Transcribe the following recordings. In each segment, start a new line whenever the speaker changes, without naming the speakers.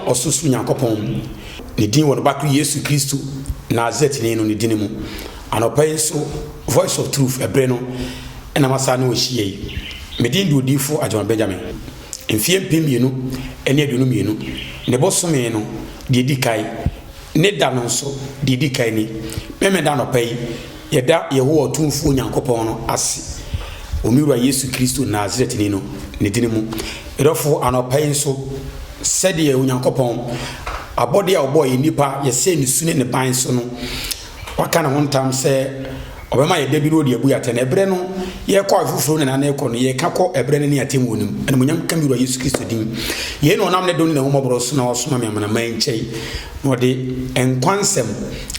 ɔsoso nyankopɔn ne din wɔ no bakri Yesu Kristo Nazareth ne no ne din mu anɔpa so voice of truth ebre no ɛna masa no ohie yi me din do difo Adwuma Benjamin mfie mpemienu ɛne aduonu ne bosome no de di kai ne da no nso de di kai ni meme da anɔpa yi yɛda Yehowa tumfo nyankopɔn no ase omiwura Yesu Kristo Nazareth ne no ne din mu erofo anɔpa yi nso sɛdeɛ onyankopɔn abɔde a ɔbɔ yi nipa yɛsɛ ne sune ne ban so no waka na hontam sɛ obema ye debi no de abu yate na ebre no ye kwa fufuru na na ekɔ no ye ka kɔ ebre ne atem wonim ana munyam kamiru Yesu Kristo din ye no nam ne don na homoboro so na osoma me amana man nkyai no de enkwansem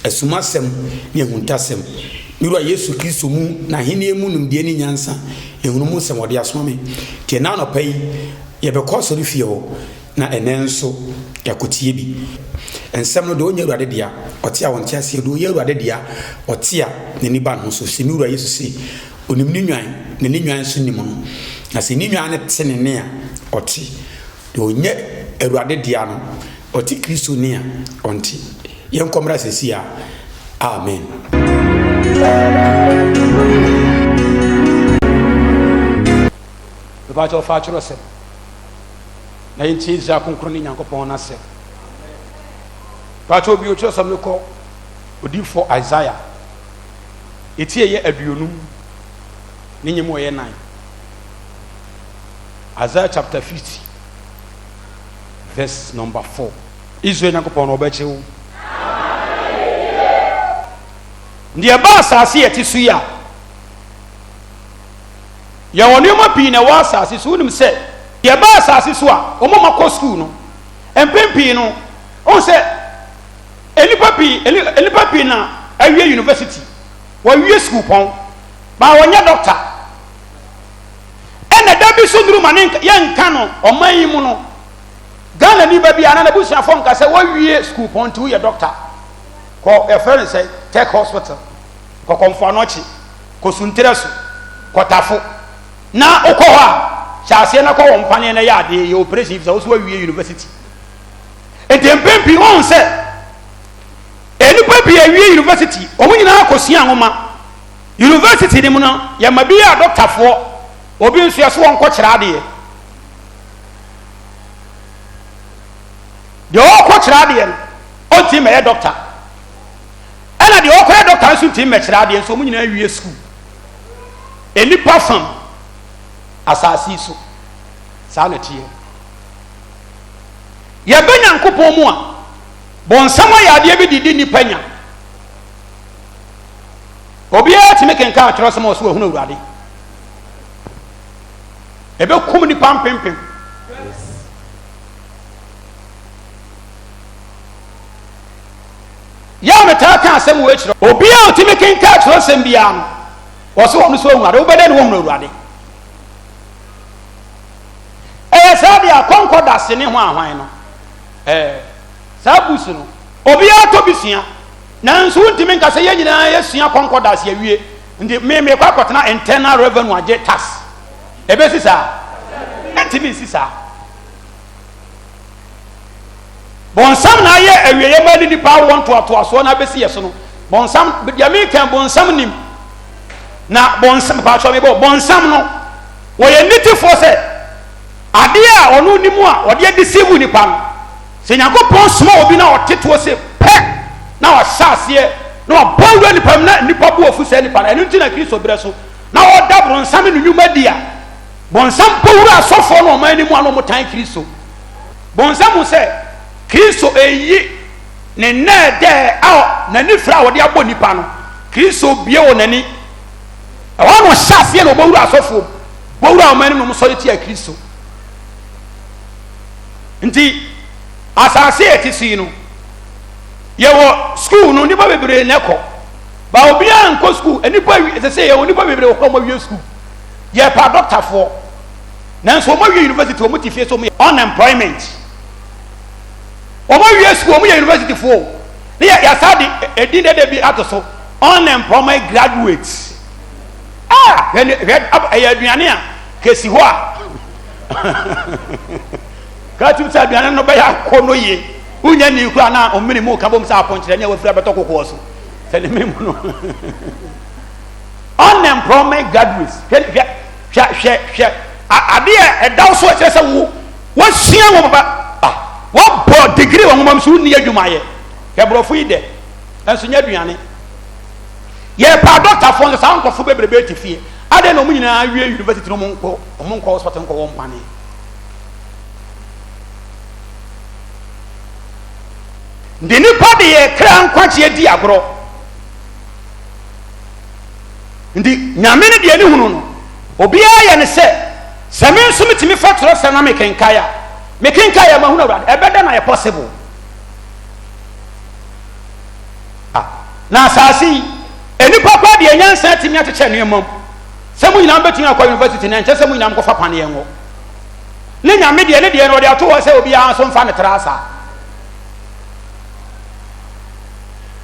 asumasem ne ehuntasem miru Yesu Kristo mu na hene mu num de ni nyansa ehunu mu sem ode asoma me tie na no pai ye be kɔ so re fie ho na enenso yakotie bi ensem no do onye ruade dia ote a wonte ase do onye ruade dia ote a ne ni ba no so se miru Yesu se onim ni nwan ne ni nwan so nim no na se ni nwan ne tene ne a ote do onye ruade dia no ote Kristo ne a onte yen komra sesi a amen. The battle of Archerose na yinti za konkro ni Nyankopon na se battle bi o cho sam ko odi for Isaiah etie ye aduonum ni nyemo ye 9 Isaiah chapter 50 verse number 4 Israel Nyankopon no ba chewu ndiye ba asase yeti su ya ya wonema pi na wa asase su nim se ye ba asase su a omoma ko school no empempi no on se elipa pi na awie university wa wie school pon ba wonya doctor ena da bi so nduru mane ye nka no oman yi mu no Ghana ni ba bia na busia fon ka se wa wie school pon tu ye doctor ko e friend say Tech Hospital ko komfo anochi ko suntereso ko tafo na okoha chase na ko wompane na ya de ye operation if so wie university etempempi on se enipa bi awie university omunyina akosia nwoma university ni mu no ya mabia doctor fo obi nso yeso won ko kira de ko kira de o ti me doctor ana de okore doctor nso ti me kira de nso omunyina awie school enipa fam asasi so sanati ye Nyankopon mu a bonsam ayade bi didi nipa nya obi a ti meken ka atro so ma so ehunu awurade ebe kum ni pampempem ya meta ka asem wo ekiro obi a ti meken ka atro sem bia no wo so wo so awurade wo bede ne wo awurade sabi a concordas ne ho ahwan no sabusu no obi ato bisia nanso untimi nka se yanyina yesua concordas ya wie ndi me kwa kotena internal revenue age tax ebe sisa ntimi sisa bonsam na ye awieye ma ni pa won to aso na besi yeso no bonsam ya me kan bonsam nim na bonsam pa cho me bonsam no wo ye nitifo se ade a ono nimu a ode deceive nipa no se Nyankopon soma obi na oteto se pe na wa hyase na obawu nipa na nipa bo ofu se nipa na enu nti na Kristo bre so na oda bronsam no nwuma dia bonsam powura asofo no man nimu ano motan Kristo bonsam se Kristo eyi ne na de a na ni fra ode abo nipa no Kristo bie wo nani e wa no hyase na obawura asofo bowura man nimu so ti a Kristo nti asase etisi no yewo school no nipa bebre neko ba obi an ko school enipa ese yewo nipa bebre ko mo wie school ye pa doctor for nanso mo wie university o mo ti fie so mo unemployment o mo wie school o mo university for ne ya sadi edin de bi atoso unemployment graduates red aduane a kesi ho a Katim said, "I no buy a corner ye. Unya ni kura na o mini mu ka bom sa appoint na we fra beto kokko so." Tell me no. Unemployment graduates. Adia e daw so kire se wo sua wo ba. Wo bo degree wo mom so ni adwuma ye. Ke brofo yi de. Enso nya aduane. Ye pa doctor fo nsa nkofo bebrebe tifie. Ade no mu nyina awie university no mo nko hospital nko wo mpane. Ndi nipa de ye kra nkwache di agro. Ndi nyame ne de ni hunu no. Obi aye ne se me nso mitimi fatoro se na mekenkaya ma hunu awrade ebeda na ye possible. Na asasi enipa kwa de enyansa timi acheche ne mom. Se mu nyina betumi akwa university na nche se mu nyina mkofa pane ye ngo. Ne nyame de ne de no de ato wo se obi a so mfa ne trasa.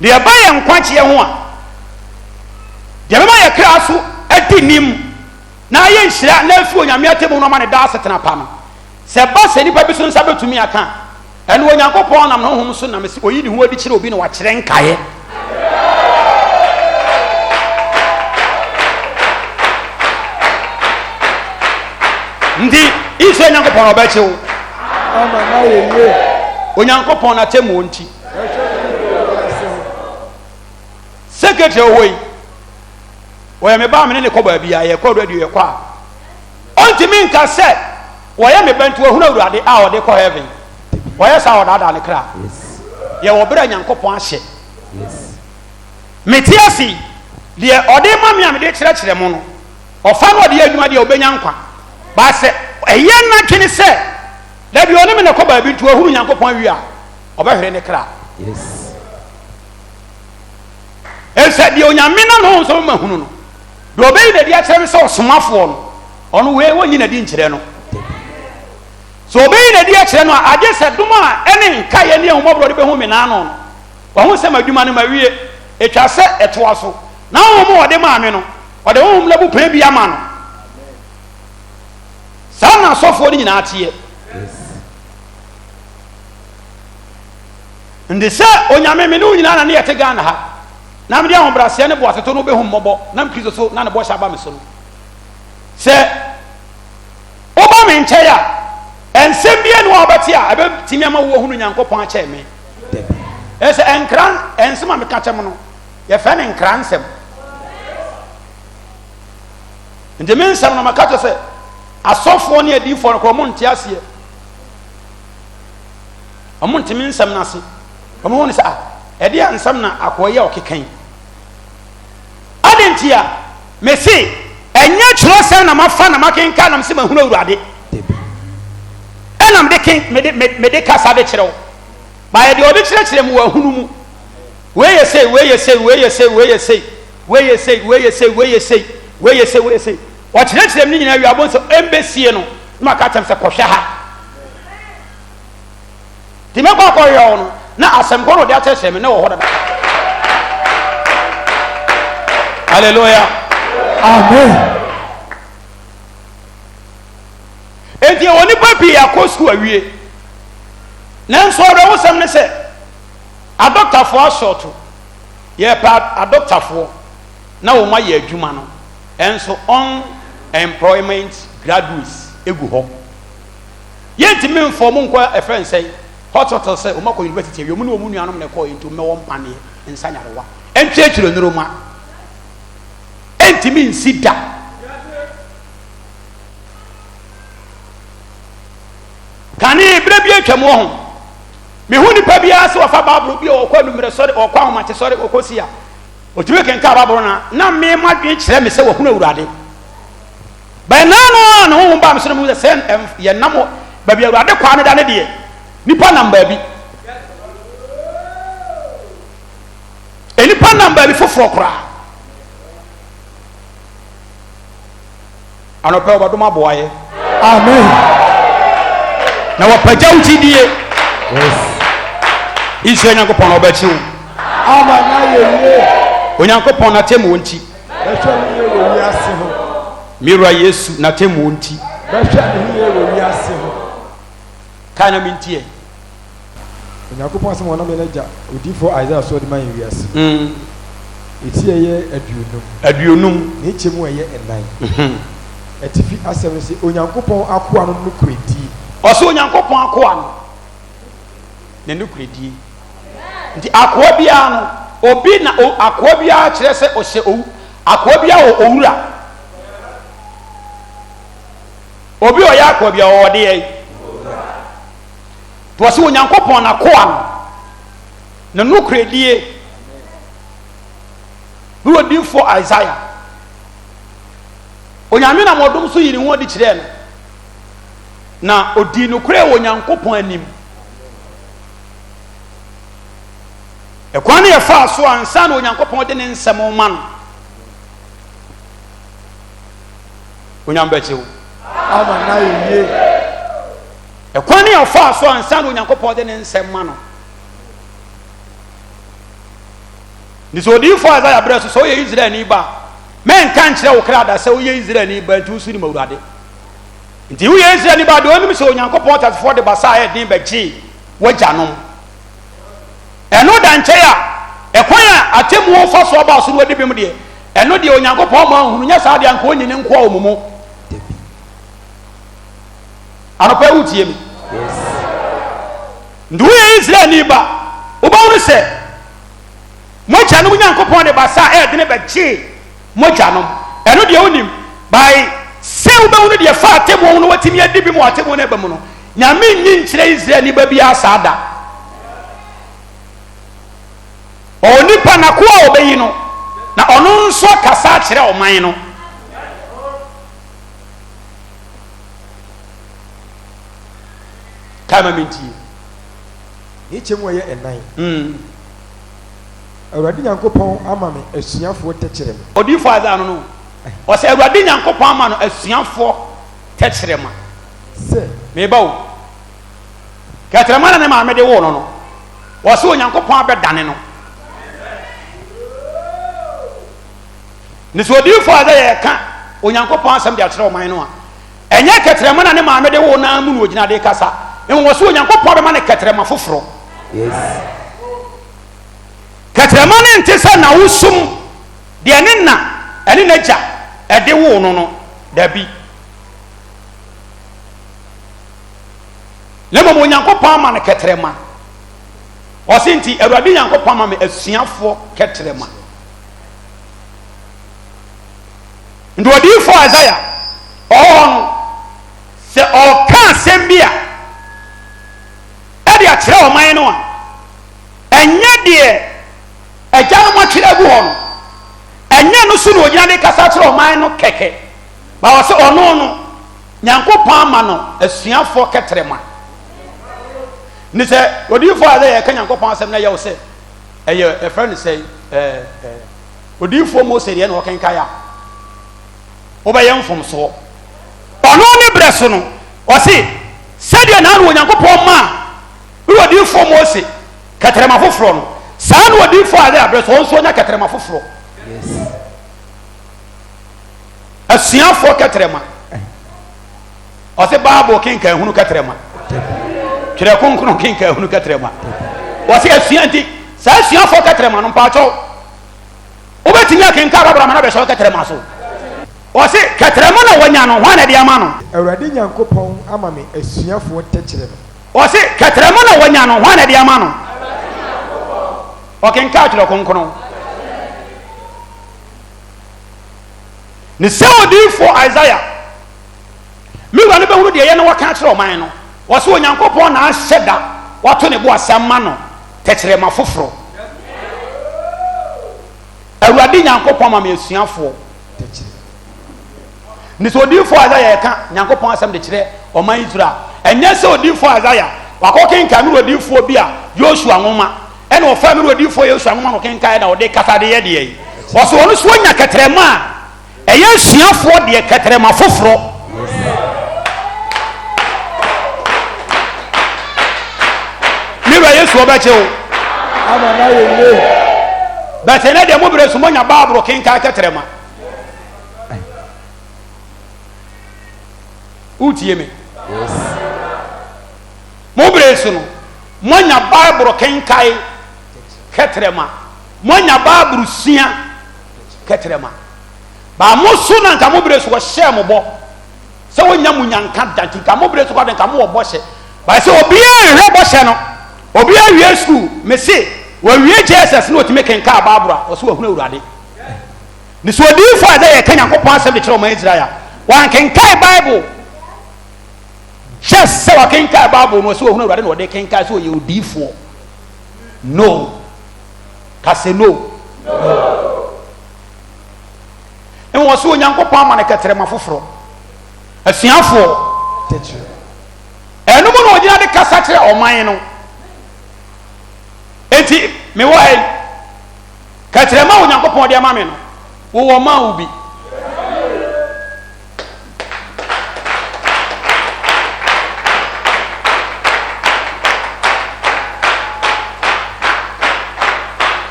De ba ye nkwache ye ho a. De ba ye kra so adinim na ye nhira na afi onyame atemu no ma ne da asetena pa no. Se ba se nipa bi so nsa betumi aka. Ene onyankopon nam no hom so na me se oyi ni ho adi kire obi na wa kire nkaye. Ndi ise nyankopon obache wo ama na ye onyankopon na temu onti secretary owoi oya me ba me ne koba bia ye ko radio ye kwa onti mi nka se oya me bantu ahuna awurade a ode ko heaven oya sa odada ne kra ye wo bra nyankopon ahye metiasi de ode ma me amede kire kire mo no ofa no ode adwuma de obenya nkwa ba se eye na twene se da bi oni me ne koba bi ntu ahuru nyankopon wi a obehwere ne kra ese de onyame na no so ma hunu no do obey na dia kire se osomafo no ono we wonyi na di nkire no so obey na dia kire no ade se duma ene nka ye ne ehumobro de be hu me na no wo hu se madwuma ne mawie etwa se etoa so na wo mo ode ma me no ode wo hum labu pan bi ama no sana sofo ni nyina atie ndese onyame me no nyina na ne yete Ghana ha na me dia ho brase ne bo aseto no be hum mobo na mkristo so na ne bo sha ba me so no se oba me nche ya ensem bia no obati a ebe timi ama wo hunu nyankopon a che me ese enkran ensem a me ka che mo no ye fe ne nkran nsem nde me nsem no maka se asofo ne adifo no ko mo nte ase omo ntimi nsem na ase omo ho ne sa ede ya nsem na akoye okekan adentia me se enye chiro se na mafa na makenka na mse mahunu awurade enam de ken me de kasa de chiro ba ye de obi chire mu wa hunu mu we say o chire ni nyina wi abon so embassy no ma ka tem se kohwe ha ti me kwa kwa yo no na asem ko no de ache me na wo hoda hallelujah amen enti oni papi akosu awie nanso do wo sem ne se adoctor for short ye pa adoctor for na wo ma ye adwuma no enso on employment graduates egu ho yenti me inform nko a friend say hospital say o ma ko university wi omu no omu nuanom ne ko into me wo mpane nsanyarewa entwechiro nroma enti me nsida kani bre bi atwam ho me hu nipa bia se wafa babro bi o kwa numere sori o kwa homate sori o kosia o tuwe kenka babro na me madwe kire me se wo hunu awurade ba na no ho ba me so mu se ye namo ba bi awurade kwa ne da ne de nipa namba bi nipa namba bi foforo kra anope obadoma boaye amen na wapaja utidie yes iso nyankopon obachi wo ama na ye onyankopon na temu nti ehwe ni ye wo wiase ho mira yesu na temu nti ehwe ni ye wo wiase ho
kana mintie
onyankopɔn asɛm wɔn na me n'agya odifo Isaiah so de man wiase eti ɛyɛ aduonum ne ekyɛ mu ɛyɛ ɛnan ɛtifi asɛm sɛ onyankopɔn akoa no nukuredi
ɔsɛ onyankopɔn akoa no ne nukuredi nti akoa biara no obi na akoa biara kyerɛ sɛ ɔhyɛ owu akoa biara wɔ owura obi ɔyɛ akoa biara ɔde yɛ to ɔsɛ onyankopɔn na akoa no ne nukuredi bi odifo Isaiah onyame na modom so yiri ho de kyerɛ no na odi no kure wɔ onyankopɔn anim ɛkwan ne yɛfa so ansa na onyankopɔn de ne nsɛm ma no onyam bɛkyew
ama na yɛ
ɛkwan ne yɛfa so ansa na onyankopɔn de ne nsɛm ma no ni so odifo Isaiah brɛ so ɔyɛ Israel ni ba men kan kyerɛ wo kra da sɛ ɔyɛ Israel ni ba nti usu ni mawurade nti wo yɛ Israel ni ba de onim sɛ onyankopɔn tatefo de basa ayɛ din bɛgye wagyanom ɛno da nkyɛ a ɛkwan a atemu fa so ba so no de bim de ɛno de onyankopɔn ma hunu nya saa de anka oni ne nkoa wo mu anopa wutie mi ndu yɛ Israel ni ba wo ba wo sɛ mogya no onyankopɔn de basa ayɛ de ne bɛgye mogyanom ɛno de onim by sɛ wo ba wo no de fa atemu no watimi adi bi mu atemu no ba mu no nyame nyi nkyerɛ Israel ni ba bi asada onipa na ko a obeyi no na ɔno nso kasa kyerɛ ɔman no kama minti
ne ekyɛ mu ɛyɛ ɛnan Awurade Nyankopɔn ama me asuafoɔ tɛkyerɛ ma
odifo Isaiah no ɔsɛ Awurade Nyankopɔn ama no asuafoɔ tɛkyerɛ ma
sɛ
meba wo kɛtrɛma na ne maame de wo no ɔsɛ Onyankopɔn abɛdane no ne so odifo Isaiah ka Onyankopɔn asɛm de akyerɛ ɔman no a ɛnyɛ kɛtrɛma na ne maame de wo na mu no ogyina de kasa ɛwɔ so Onyankopɔn bɛma ne kɛtrɛma foforɔ kɛtrɛma ne nte sɛ na wosum deɛ ne na ɛne n'agya ɛde wo no dabi na mmom Onyankopɔn ama ne kɛtrɛma ɔse nti Awurade Nyankopɔn ama me asuafoɔ kɛtrɛma nti odifo Isaiah ɔwɔ no sɛ ɔka asɛm bi a ɛde akyerɛ ɔman no a ɛnyɛ deɛ agya no matwerɛ agu hɔ no ɛnyɛ no so na ogyina de kasa kyerɛ ɔman no kɛkɛ ba wɔ sɛ ɔno no Nyankopɔn ama no asuafoɔ kɛtrɛma ne sɛ odifo Isaiah yɛka Nyankopɔn asɛm na yɛ wo sɛ ɛyɛ ɛfrɛ no sɛ odifo Mose deɛ na ɔkenkan a wobɛyɛ mfomsoɔ ɔno ne berɛ so no ɔse sɛdeɛ na ano Onyankopɔn ma ne odifo Mose kɛtrɛma foforɔ no saa na odifo Isaiah berɛ so ɔnso nya kɛtrɛma foforɔ asuafoɔ kɛtrɛma ɔse Bible kenkan hunu kɛtrɛma twerɛ kronkron kenkan hunu kɛtrɛma ɔse asua nti saa asuafoɔ kɛtrɛma no mpakyɛw wobɛtumi akenka abrabra na bɛhyɛ kɛtrɛma so ɔse kɛtrɛma na wɔnya no hwan na de ama no
Awurade Nyankopɔn ama me asuafoɔ tɛkyerɛ no
ɔse kɛtrɛma na wɔnya no hwan na de ama no ɔkenka twerɛ kronkron ne sɛ odifo Isaiah miwura no bɛhunu deɛ yɛ na wɔka kyerɛ ɔman no ɔsɛ Onyankopɔn na ahyɛ da wato ne bo asɛm ma no tɛkyerɛma foforɔ Awurade Nyankopɔn ma me asuafoɔ
tɛkyerɛ
ne sɛ odifo Isaiah yɛka Nyankopɔn asɛm de kyerɛ ɔman Israel ɛnyɛ sɛ odifo Isaiah wakɔkenka mi odifo bi a Yosua nwoma ɛna ɔfa mi odifo Yosua nwoma no kenkan na ɔde kasa de yɛ deɛ yi ɔsɛ ɔno so nya kɛtrɛma a ɛyɛ asuafoɔ deɛ kɛtrɛma foforɔ niba Yesu ɔbɛkyɛ wo
ama na yɛ
bɛtɛ ne deɛ mo berɛ so mo nya Bible kenkan kɛtrɛma wotie me so no monya bible kenkai ketrema monya bible sua ketrema ba mo so na nka mo bere so hye mo bo se wonya munyanka danti ka mo bere so kwa nka mo wo bo hye ba se obi a hwe bo hye no obi a wie school me se wa wie Jesus no otime kenka bible o so wahunu awurade ni so odi fa da ye kanya ko pon asem de kire o ma Israel wan kenkai bible just say wa kenkai bible no so wahunu awurade no de kenkai so ye odi fo no ka se no en wo so onyankopon ama ne ketere mafoforo asuafo enu mo no ogina de kasa kire oman no enti me wai ketere ma onyankopon de ama me no wo ma ubi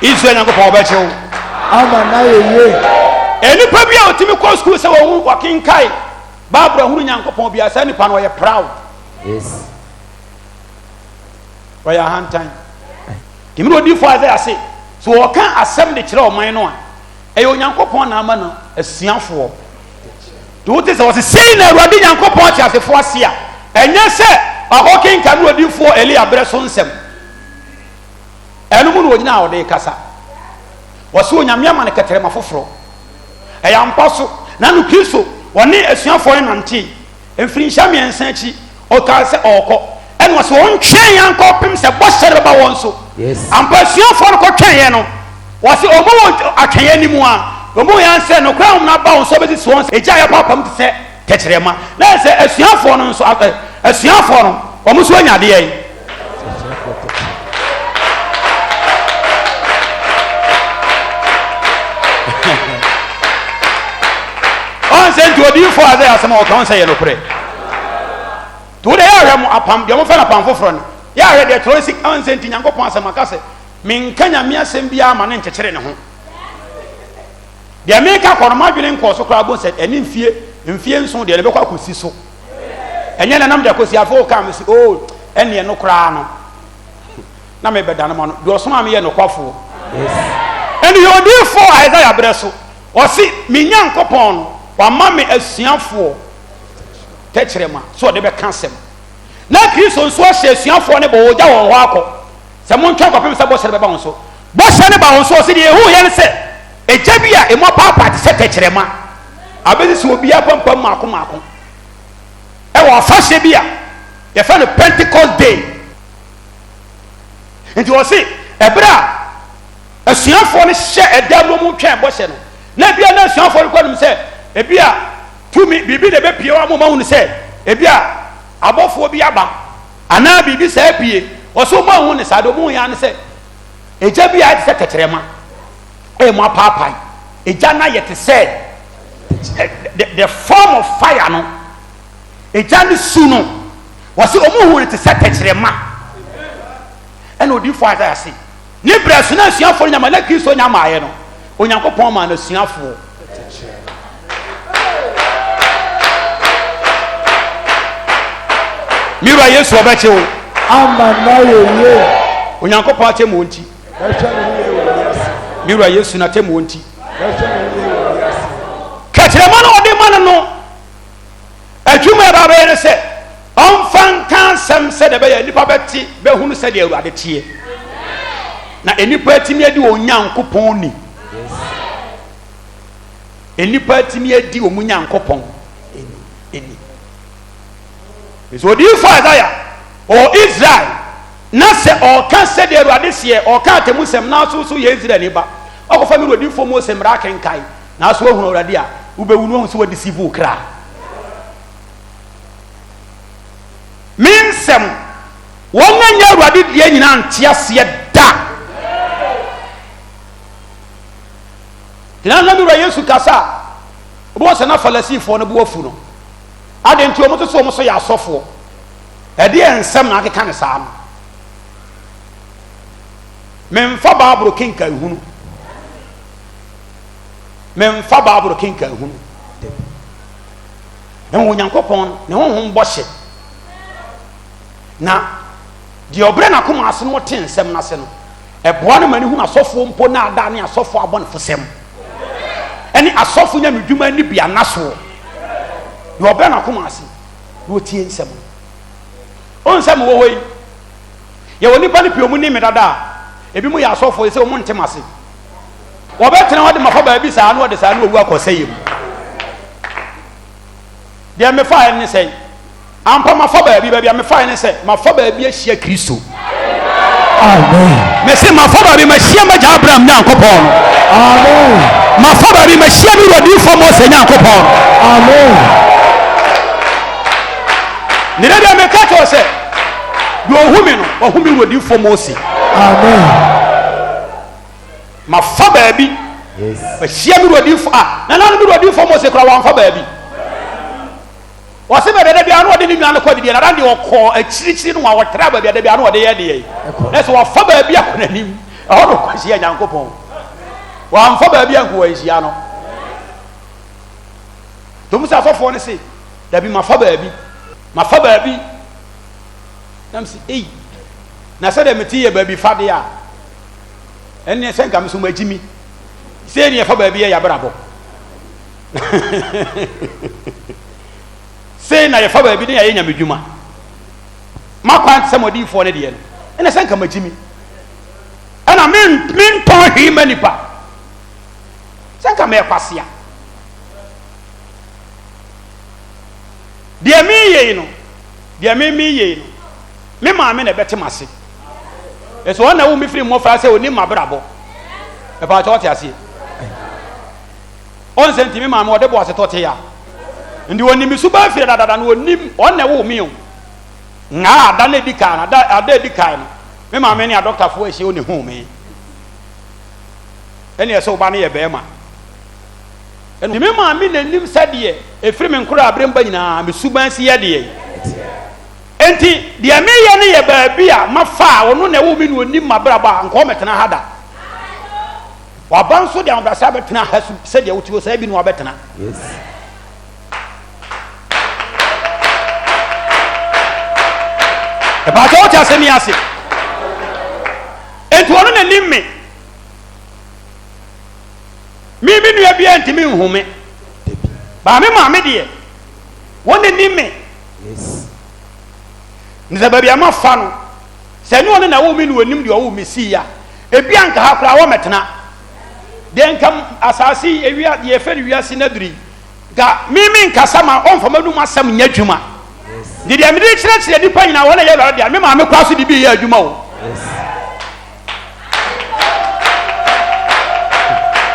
Israel onyankopon obechew
ama na ye
enipa bia otimi ko school se wo hu wakinkai babra hunu nyankopon bia sa nipa no ye proud
yes
why a hand time kimi odi fo aza ase so wo kan asem de kire oman no a eyo nyankopon na ama no asuafo to wote se wo se sei na awurade nyankopon ti asefo ase a enye se akokinka no odi fo eli abre so nsem enu mu no ogina ode kasa wo se onyame ama ne ketere mafoforo eyampa so na no Kristo woni asuafo nante emfiri nhyame ensanchi o ka se okọ enu so won twen yanko pem se bosere ba won so
yes
ampa asuafo no ko twen ye no wo se omo atwen ye nimu a omo yan se no kra na ba won so be si won eja ya papa m se techerema na se asuafo no so asuafo no omo so anya de ye sent to odi for other asema o kan say ye no pre to de ya hwem apam de mo fa na pam foforo no ya hwe de trosi kan sent nyankopon asema ka se min kanya me asem bia ma ne nkyekere ne ho de me ka koroma dwene nko so kra bo se eni mfie nso de le be kwa kosi so enye na nam de kosi afo ka me se o ene no kra no na me be dana mo no de osoma me ye no kwafo yes eni odi for Isaiah breso o si mi nyankopon no wa mame asuafo techerema so de be kansem na Kristo nso hye asuafo ne bo oja won ho akọ se mo ntwa kwapem se bo hye be ba won so bo hye ne ba won so se de ehu ye ne se eja bia emo papa te se techerema abezi so obi apampam mako e wo fa hye bia ye fa no Pentecost day nti wo se ebra asuafo ne hye edablo mu twa bo hye no na bia na asuafo ko dum se ebia tumi bibi de be pie wa mo ma hu se ebia abofo bi aba ana bibi sa pie oso ma hu ne sa do mu ya ne se eja bia te se techerema e mo papa eja na yete se the form of fire no eja ne su no wose omu hu ne te se techerema ena odi fo ada ase ni brasu na suafo nyama na Kristo nyama aye no onyankopon ma na suafo mira Yesu obeche o
ama na ye
onyankopon ache mo nti mira Yesu na temo nti katrema na ode man no adwuma ba ba ye se onfan kan sam se de be ya nipa beti be hunu se de awurade tie na enipa atimi adi onyankopon ni enipa atimi adi omunyankopon eni so di fa Isaiah o Israel na se o kan se de awurade se o kan temusem na so ye Israel ni ba okofa mi rodi fo mo se mra kenkai na so ohunu awurade a ubewunu ho so wadi sivu kra minsem won anya awurade die nyina ntiase da na mi ra Yesu kasa obo se na falasifo no bo afu no ade nti omo so omo so ya asofo ede ensem na akeka ne saa no memfa baabro kenka ehunu memfa baabro kenka ehunu en wonyankopon ne honhom bɔhye na di obre na koma ase no te nsem na se no eboa no mani hu asofo mpo na ada ne asofo abon fosem eni asofo nya medwuma ni bia naso di obre na koma ase no tie nsem on nsem wo hoyi ye woni pa ni piomu ni medada ebi mu ya asofo se o mo ntem ase wo betena wode mafa ba bi saa no wode saa no owu akosayem de me fa ni sei ampa mafa ba bi me fa ni sei mafa ba bi ahia Kristo.
Amen.
Me say mafa ba bi ma hia ma ja Abraham Nyankopon.
Amen.
Mafa ba bi ma hia mi wodi fo Mose Nyankopon.
Amen.
Ni de me ka to say do ohumi no ohumi wodi fo Mose.
Amen.
Mafa ba bi
yes
ma hia mi wodi fo na mi wodi fo Mose kra wa mafa ba bi wase be de bia no ode ni nwan kwa bi na rande okọ achirichiri no wa wotra ba bia de bia no ode ye de ye na so wa fa ba bia ko nanim e ho no kwasi ya Nyankopon wa mfa ba bia ko wa hia no to musa afofo ne se da bi ma fa ba bi nam si na se de meti ye ba bi fa de a enne se nkam so magimi se ne fa ba bi ya brabo say na ye fa ba bi ne ye nyamedwuma makwan se modifo ne de no ene se nka magimi ana min ton hwi manipa se nka me kwasea de mi ye no me ma me na beti mase eso na wo mi firi mo fra se oni mabrabo e ba cho te ase on senti me ma me ode bo ase to te ya ndi woni mi suba fie dada no onim onne wo mi o nga ada na dika na ada dika no me ma me ne doctor fo ehie oni hu me ene eso ba ne ye be ma ene me ma me nanim sade efiri me nkura abremba nyina me suba si ye de enti de me ye ne ye ba bi a mafa ono na wo mi no onim mabraba nko metena hada wa banso de ambrasa betena hasu sade wotiwo sai bi no abetena yes about what I say me ase etu ono na nimme mi nua bia ntimi nhume ba me ma me de woni nimme yes nza ba bia ma fa no se ne ono na wo mi no onim de wo mi si ya ebi anka ha kra wo metena de nkam asasi ewia de efe wi asi na duri ga mi nkasa ma on fa madum asam nya dwuma did you admit church the point now when I hear me ma me kwa so di bi ya adwuma o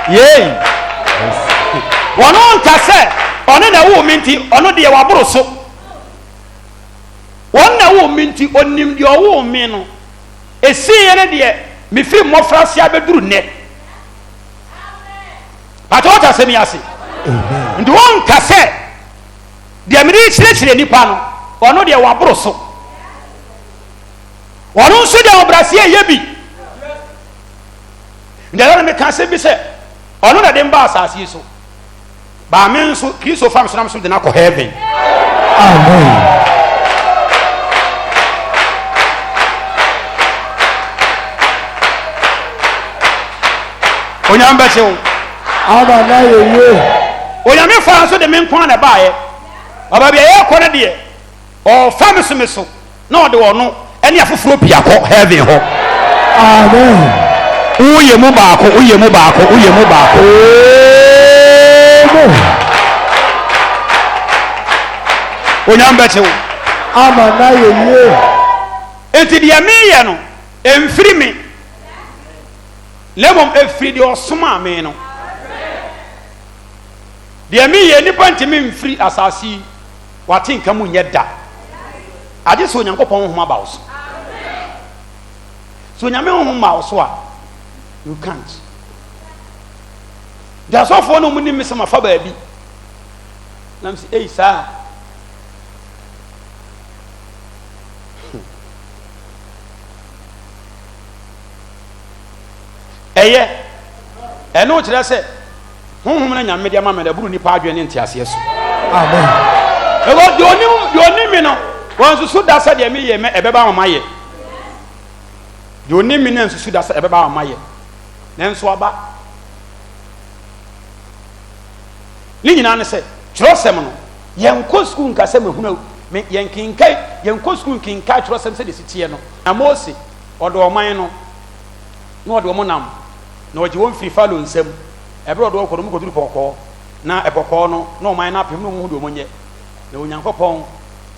yes wono nkase ono na wo minti ono de wa boro so won na wo minti onim de wo mi no esi ye ne de me fi mofra sia beduru ne patota se mi ase ndi won nkase de me di church ni pa no ono de wa boro so wono so de obrasie ye bi ndara me kan se bi se ono na de mba asase so ba men so Kristo fam so nam so de na ko heaven
amen
onyamba che o
aba na ye
onyame fa so de men kwa na baaye baba bia ye ko na de o fam so me so na o de wono ene afoforo bia ko heaven ho
amen
uye mu baako onyamba che o
aba na ye
enti de me ye no emfiri me lemom efiri de osoma me no de me ye nipa ntimi mfiri asasi watinka mu nye da ade so Nyankopon homa ba wo so so nyame homa wo so a you can't that's all for no muni misama fa ba bi nam si ei sa eye eno kire se honhom na nyame de amame da buru nipa adwene ntiase so
amen
ego de oni mi no won so da sa de me ye me ebeba mama ye de oni mi na nsusu da ebe ba amaye nanso aba ni nyina ne se kyerosem no yenko school nka se mahuna yenkinkai yenko school kinkai kyerosem se de sitie no na Mose odo oman no na odo omonam na oje won firi falo nsam ebe odo okodo mu koduru pokọ na epokọ no na oman na apem no mu do omonye na onyankopon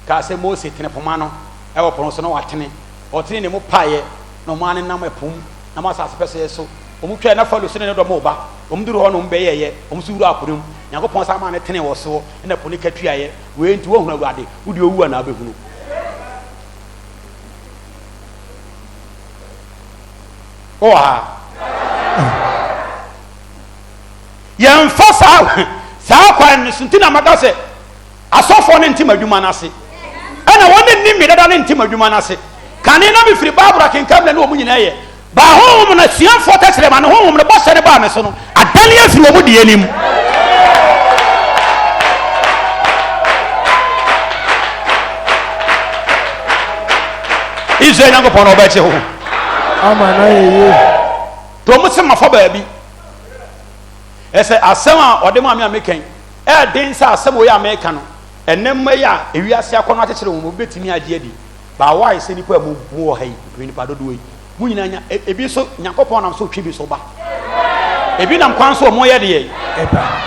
ka se Mose tene poma no e wo pono so na watene otene ne mu paye na oman ne nam epum na ma asase pese so omu twa na falo so ne do mo ba omu duru ho no mbeyeye omu suru akorum nyankopon sa ma ne tene wo so na poni katuaye we nti wo hu awurade wo de owu na abehunu oha yɛmfa saa kwan no so nti na maka sɛ asɔfoɔ no ntim adwuma no ase ɛna wɔne nni mmedada no ntim adwuma no ase kane na mefiri baabora kenkam na ne wɔ mu nyinaa yɛ ba honhom no asuafoɔ tɛkyerɛ ma no honhom no bɔhyɛ ne baa me so no adane afiri wɔ mu deɛ anim Israel nyankopɔn na ɔbɛkye ho
ama na yeye
to mo se mafa baabi ese asɛm a ɔde ma me amekan den sɛ asɛm wo yɛ ameka no ɛnɛm ma ya ewiase akɔno akyekyere wo betimi agye adi ba why sɛ nipa mu wɔ ha yi nipa dodo yi mu nyina nya ebi so nyankopɔn nam so twi bi so ba ebi nam kwan so mo yɛ de yɛ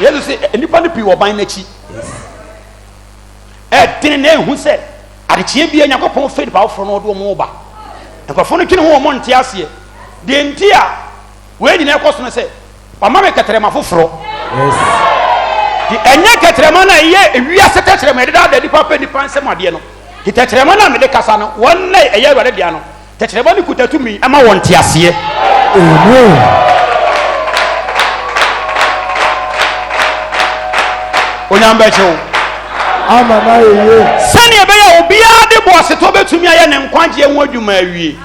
yesu sɛ nipa no pii wɔ ban n'akyi den na ehu sɛ adekyee bia nyankopɔn fɛ nipa aforo no ɔde mo ba nkrɔfo no twene ho ɔmo nte aseɛ de nti a we nyina ɛkɔ so no sɛ ɔma me kɛtrɛma foforɔ di ɛnyɛ kɛtrɛma na ɛyɛ ewiase kɛtrɛma ɛde da nipa pɛ nipa nsɛm adeɛ no di kɛtrɛma na mede kasa no wɔn na ɛyɛ awurade bia no kɛtrɛma no kuta tumi ɛma wɔn te aseɛ onyambɛkyew
ama na yeye
sɛnea ɛbɛyɛ obiara de bɔ asetɔ bɛtumi ayɛ ne nkwagyeɛ ho adwuma awie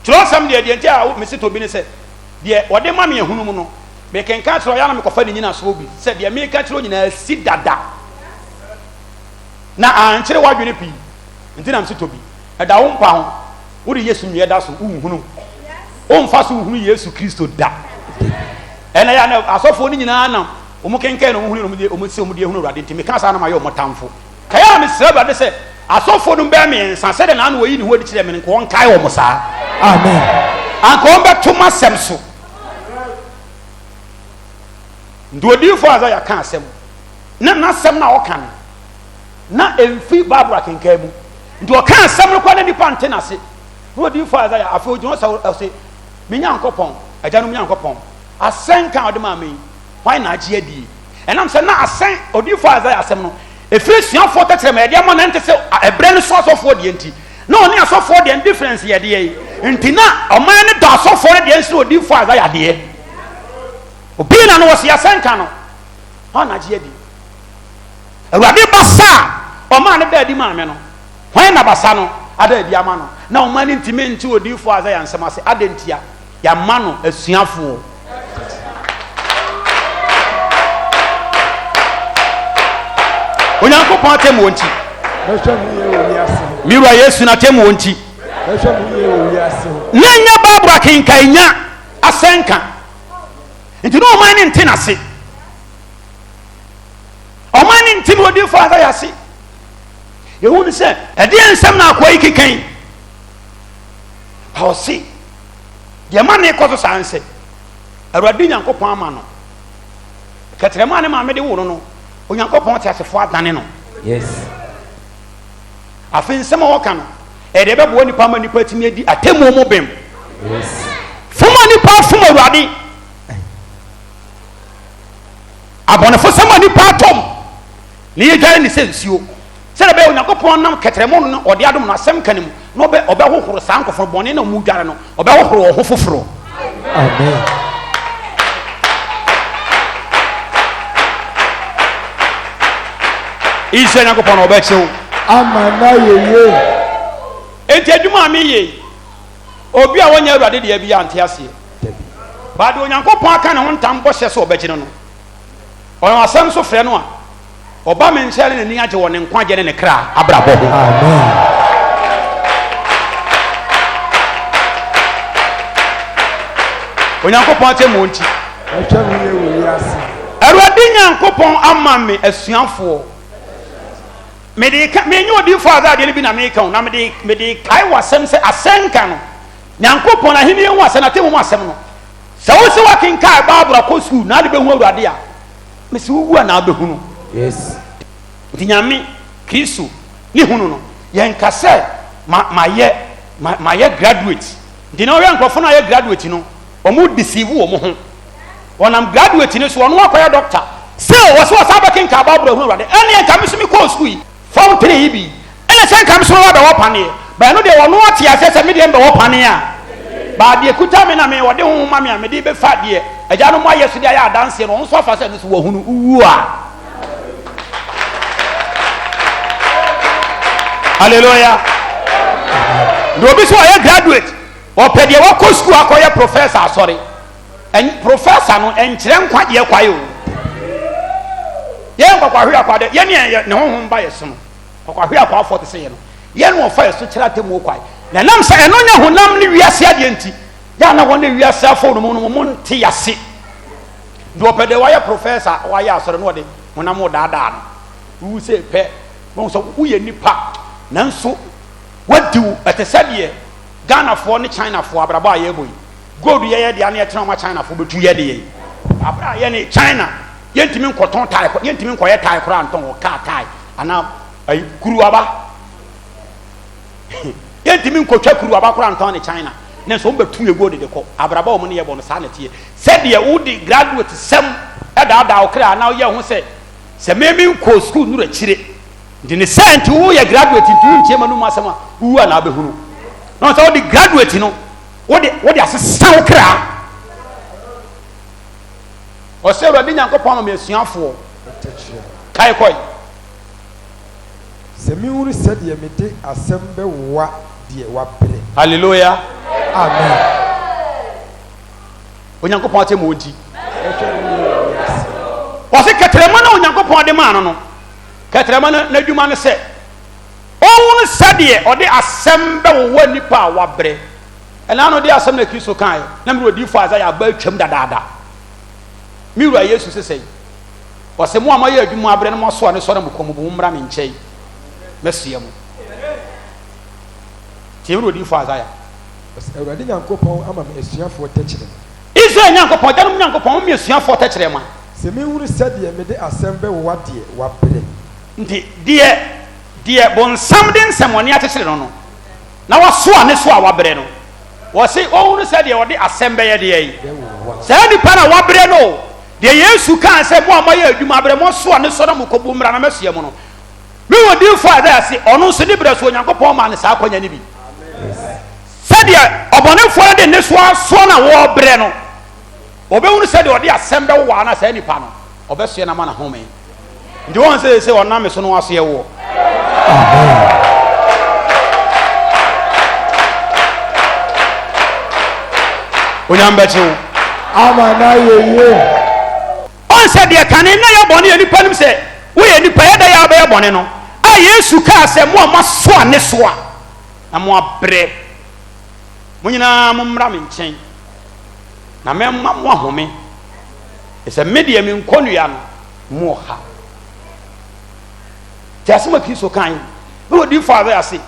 kyerɛsɛm deɛ nti a mesi to bi ne sɛ deɛ ɔde ma me ehunu mu no mekenka kyerɛ ɔyɛ na mekɔfa ne nyina so bi sɛ deɛ meka kyerɛ nyina si dada na ankyere wadwene pii nti na mesi to bi ɛda wo mpa ho wode yesu nnuɛ da so wohunu womfa so wohunu yesu kristo da ɛna yɛ na asɔfoɔ no nyinaa nam ɔmo kenkan na ɔmo hunu ɔmo si ɔmo de ehunu awurade nti meka saa na ma yɛ ɔmo tamfo kaya me srɛ awurade sɛ asɔfoɔ no bɛɛ mmiɛnsa sɛde na ano wɔyi ne ho adi kyerɛ me nka wɔnkae wɔn saa
amen
anka wɔn bɛto ma asɛm so nti odiifo a yɛ ka asɛm na n'asɛm na ɔka no na emfi baabura kenkan mu nti ɔka asɛm no kɔ na nipa nte n'ase na odiifo a yɛ afei ogyina ɔsɛ menya nkɔpɔn agya no menya nkɔpɔn asɛn ka ɔde maa mi wɔn na agye adi ɛnam sɛ na asɛn odiifo a yɛ asɛm no efiri suafoɔ tɛkyerɛ ma yɛde ama na nte sɛ ɛbrɛ no so asɔfoɔ deɛ nti na ɔne asɔfoɔ deɛ difference yɛde yɛ nti na ɔman ne da asɔfoɔ no deɛ nso odiifo a yɛ adeɛ obi na no wɔsi asɛnka no wɔn na agye adi awurade basa ɔman ne da adi maame no wɔn na basa no ada adi ama no na ɔman ne ntumi nti odiifo a yɛ nsɛm ase ada ntia yɛama no asuafoɔ onyankopɔn atem wɔn nti miru a yesu na atem wɔn nti na nya baabura kenkan nya asɛnka nti na ɔman ne nte n'ase ɔman ne nte na odiifo a yɛ ase yehu ne sɛ ɛdeɛ nsɛm na akɔ yi kekan ɔse deɛ ma ne kɔ so saa nsɛ awurade nyankopɔn ama no kɛtrɛma ne maame de wo no onyankopɔn te asefoɔ adane no
yes
afei nsɛm a wɔka no ɛde bɛboa nipa ma nipa tumi adi atemmuo mu bem
yes
foma nipa fom awurade abɔnefo sɛm a nipa atɔm ne yɛdware ne sɛ nsuo sɛdeɛ bɛyɛ onyankopɔn nam kɛtrɛmo no ɔde adom no asɛm ka ne mu na ɔbɛhohoro saa nkɔforo bɔne na mu dware no ɔbɛhohoro wɔ ho foforɔ
amen
Israel nyankopɔn na ɔbɛkyew
ama na yeye
enti adwuma a meyɛ obi a wɔnyɛ awurade deɛ bi ante aseɛ baade onyankopɔn aka ne ho ntam bɔhyɛ sɛ ɔbɛgye no no ɔno asɛm so frɛ no a ɔba me nhyɛ ne n'ani agye wɔ ne nkwagye ne ne kra abrabɔ ho
amen
onyankopɔn te mo nti
ɛtwa mu yɛ wɔ wiase
awurade nyankopɔn ama me asuafoɔ mede menye odifo azade no bi na meka wo na mede kae wasɛm sɛ asɛnka no nyankopɔn na hene hu asɛm na temu mu asɛm no sɛ wo sɛ wakenkae baabura kɔ sukuu na ade bɛhu awurade a mesi wowu a na abɛhu no
yes
nti nyame kristo ne hunu no yɛnka sɛ mayɛ graduate nti na ɔyɛ nkurɔfo no ayɛ graduate no ɔmo deceive wɔ mo ho ɔnam graduate no so ɔno akɔyɛ doctor sɛ wɔ sɛ wɔsa bɛkenka baabura hu awurade ɛne ɛnka me so me kɔɔ sukuu yi form 3 yi bi ɛne sɛ nka me so wabɛwɔ paneɛ bɛno deɛ ɔno ate asɛ sɛ medeɛ mbɛwɔ paneɛ a baadeɛ kuta me na me wɔde ho ma me a mede bɛfa deɛ agya no mo ayɛ so de ayɛ adanseɛ no ɔno nso afa sɛ no so wɔhunu uwu a hallelujah de obi sɛ ɔyɛ graduate ɔpɛ deɛ wɔkɔ sukuu akɔyɛ professor asɔre professor no ɛnkyerɛ nkwagyeɛ kwae o yɛn nkɔkɔhwe akwade yɛne ne honhom ba yɛ so no kɔkɔhwe akwa afɔ te sɛ yɛ no yɛne wɔfa yɛ so kyerɛ atemmuo kwae na nam sɛ ɛno nyɛ honam ne wiase adeɛ nti yɛ na wɔne wiase afɔ no mu no mo nte yase de ɔpɛ deɛ wɔyɛ professor wɔayɛ asɔre no wɔde honam wo daadaa no wowu sɛ pɛ wɔn sɛ woyɛ nipa nanso wadiw ɛte sɛ deɛ Ghanafoɔ ne Chinafoɔ abrabɔ a yɛbɔ yi gold yɛyɛ deɛ ne yɛtena ɔma Chinafoɔ bɛtu yɛ deɛ abra yɛ ne China yɛntumi nkɔtɔn tae yɛntumi nkɔyɛ tae koraa ntɔn wɔ kaa tae anaa ayi kuruwaba yɛntumi nkɔtwa kuruwaba koraa ntɔn ne China ne nso wɔn bɛtu yɛ gold de kɔ abrabɔ wɔn ne yɛbɔ no saa na teɛ sɛdeɛ wodi graduate sɛm ɛdaadaa ɔkra anaa ɔyɛ ho sɛ mɛmi nkɔ school nuru akyire nti ne sɛ nti woyɛ graduate nti wontie ma no mu asɛm a wowu a na abɛhunu na sɛ wode graduate no wode asesa wo kra ɔsɛ awurade nyankopɔn ama me asuafoɔ kae kɔe
sɛ mehunu sɛdeɛ mede asɛm bɛwoa deɛ wapere
halleluya
amen
onyankopɔn atɛ ma ɔdi ɔsɛ kɛtrɛma na onyankopɔn de maa no kɛtrɛma n'adwuma no sɛ ɔhunu sɛdeɛ ɔde asɛm bɛwowa nipa a wabrɛ ɛna no de asɛm na kristo kae na mmerɛ odifo Isaiah aba atwam dadaada mewura yesu sesɛi ɔsɛ mo a moayɛ adwuma abrɛ no moasoa ne sɔre mo kɔn mu bo mmra me nkyɛn mɛsoɛ mo nti mmerɛ odifo Isaiah
awurade nyankopɔn ama me asuafoɔ tɛkyerɛ
Israel nyankopɔn gyanom nyankopɔn mo asuafoɔ tɛkyerɛ ma
sɛ mehunu sɛdeɛ mede asɛm bɛwowa deɛ wapere nti
deɛ bonsam de nsɛmɔne akyekyere no na wasoa ne so a wabrɛ no wɔse ɔhunu sɛdeɛ ɔde asɛm bɛyɛ deɛ yi saa nipa na wabrɛ no deɛ yesu kaa sɛ mo a moayɛ adwuma abrɛ mosoa ne sɔ na mokɔbu mmara na mɛsoɛ mu no mewɔ difo a ɛda ase ɔno nso ne berɛ so onyankopɔn ma ne saa akɔnya no bi sɛdeɛ ɔbɔnefoɔ no de ne so asoɔ na wɔbrɛ no ɔbɛhunu sɛdeɛ ɔde asɛm bɛwowaa na saa nipa no ɔbɛsoɛ na ma na home nti wɔn sɛ ɔnam me so no wasoɛ woɔ onyambɛkyew
ama na yeye
ɔn sɛ deɛ kane na yɛ bɔne yɛ nipa nim sɛ woyɛ nipa yɛda yɛ abɛyɛ bɔne no a yesu kaa sɛ mo a moasoa ne so a na moabrɛ mo nyinaa mommra me nkyɛn na mɛma mo ahome ɛsɛ medeɛ menkɔ nnua no mo ɔha nti asɛm a kristo kan ne wɔdi fa abɛ ase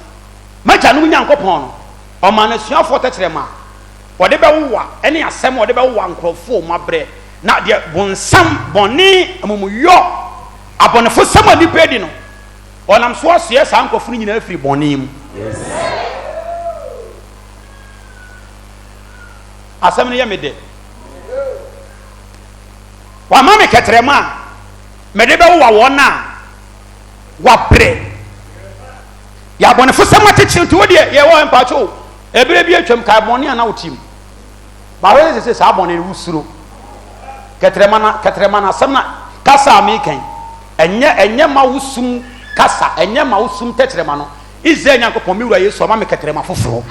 magya no nyankopɔn no ɔma no asuafoɔ tɛkyerɛ ma wɔde bɛwowa ɛne asɛm wɔde bɛwowa nkurɔfoɔ mu abrɛ na deɛ bonsam bɔne amumuyɔ abɔnefo sɛm a nipa di no ɔnam so asoɛ saa nkurɔfo no nyinaa firi bɔne mu asɛm no yɛ me dɛ wama me kɛtrɛma a mede bɛwowa wɔn a wabrɛ yɛ abɔnefo sɛm akyekyere nti wodeɛ yɛwɔ mpakyo ɛberɛ bi atwam kae bɔne a na wotim baawɛ sɛ saa bɔne no wosuro kɛtrɛma na asɛm na kasa a mekan ɛnyɛ ma wosum kasa ɛnyɛ ma wosum tɛkyerɛma no Israel nyankopɔn me wura Yesu ama me kɛtrɛma foforɔ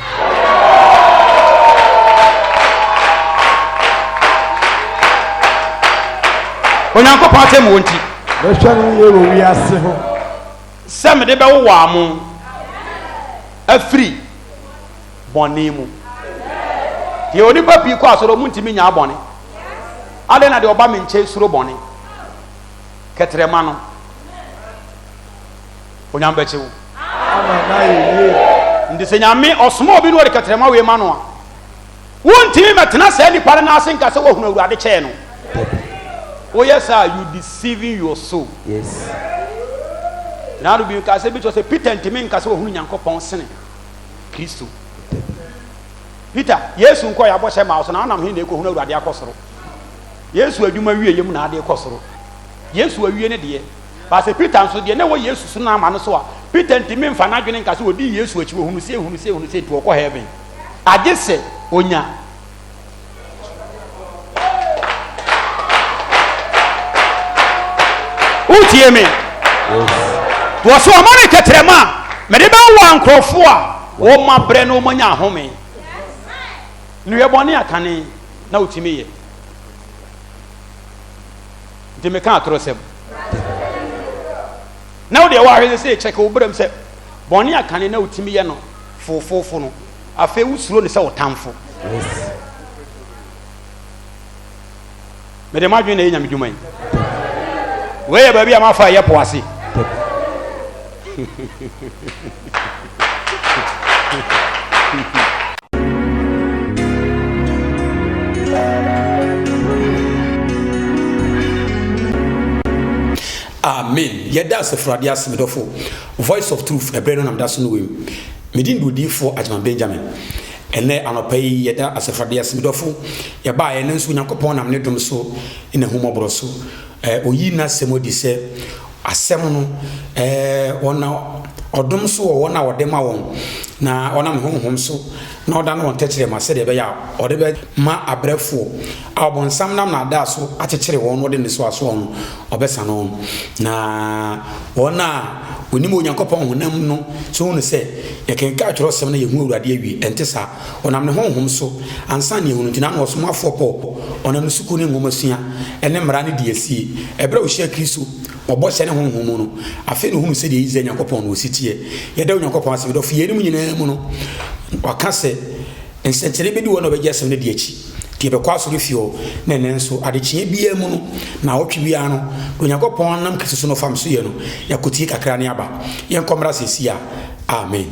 onyankopɔn atɛ mu nti
bɛhwɛ no yɛ wɔ wiase ho
sɛ mede bɛwowaa mo afiri bɔne mu Ye onipa pi kwa so mu ntimi nya abone ade na de oba me nche suro bone ketrema no onyam beche wo
ama na ye
ndi se nyame osmo obi no de ketrema we ma no a wontimi metena sa ni pare na asenka se wo hunu awurade che no oh yes sir, you deceiving your soul.
Yes.
Now be ka se bi to se Peter ntimi nka se wo hunu Nyankopon sene Kristo. Peter, Yesu nko ya bo hye ma so na anam he na eko hunu awurade akosoro. Yesu adwuma wie yem na ade kosoro. Yesu awie ne de. Ba se Peter nso de na wo Yesu so na ama no so a Peter ntimi mfa na dwene nka se odi Yesu achi wo hunu se to ko heaven. Age se onya utie me to so amane ketrema me de ba wa nkrofo a wo ma bre no manya ahome no ye bone akane na utimi ye de me kan atrosem na wo de wa hwe se check wo bram se bone akane na utimi ye no fofofo no afa usuro ne se wo tamfo me de madwe na ye nyame dwuman weye baby amafa ye poase
amen yeda asefrade asemedofo voice of truth ebreno nam daso no wem medin dudi for Ajman Benjamin ene anopai yeda asefrade asemedofo ye ba ye nso Nyankopon nam ne dom so ina humobro so oyi na semodi se asem no wona odom so wona wodema won na ona honhom so na oda no ontekere ma se de be ya ode be ma abrefo abonsam nam na da so atekere won ode ne so aso on obesa no na wona onim Onyankopon honam no so wonu se ye kenka atworo sem na ye hu awurade awi entesa onam ne honhom so ansa ne hunu tina na osomafo po onam ne suku ne ngomasua ene mra ne de asie ebre wo hia Kristo obo hye ne honhom no afi ne hunu se de yize Nyankopon no sitie ye da Nyankopon ase do fie ne mu nyina mu no waka se ensentere bi di wo no be gesem ne de achi ti be kwa so refio na ne nso adechie bia mu no na otwe bia no Nyankopon nam kese so no fam so ye no yakotie kakra ne aba ye nkomra sesia amen.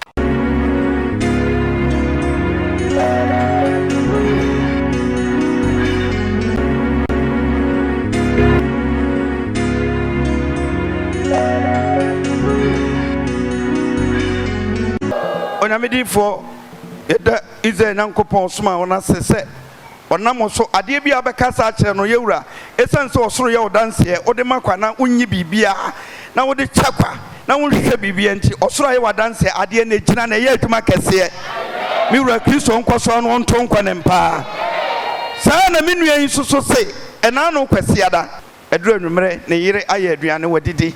Onyamedifo yeda ize Nyankopon soma wona sese onam so ade bia bekasa akere no yewura esense osoro ye odanse ode makwa na unyi bibia na wode chakwa na wonhwe bibia nti osoro ye wadanse ade na gina na ye aduma kese miwura Kristo nkoso no onto nkwa ne mpa saa na menua yi so se ena no kwese ada eduru anwumere ne yire aye aduane wadidi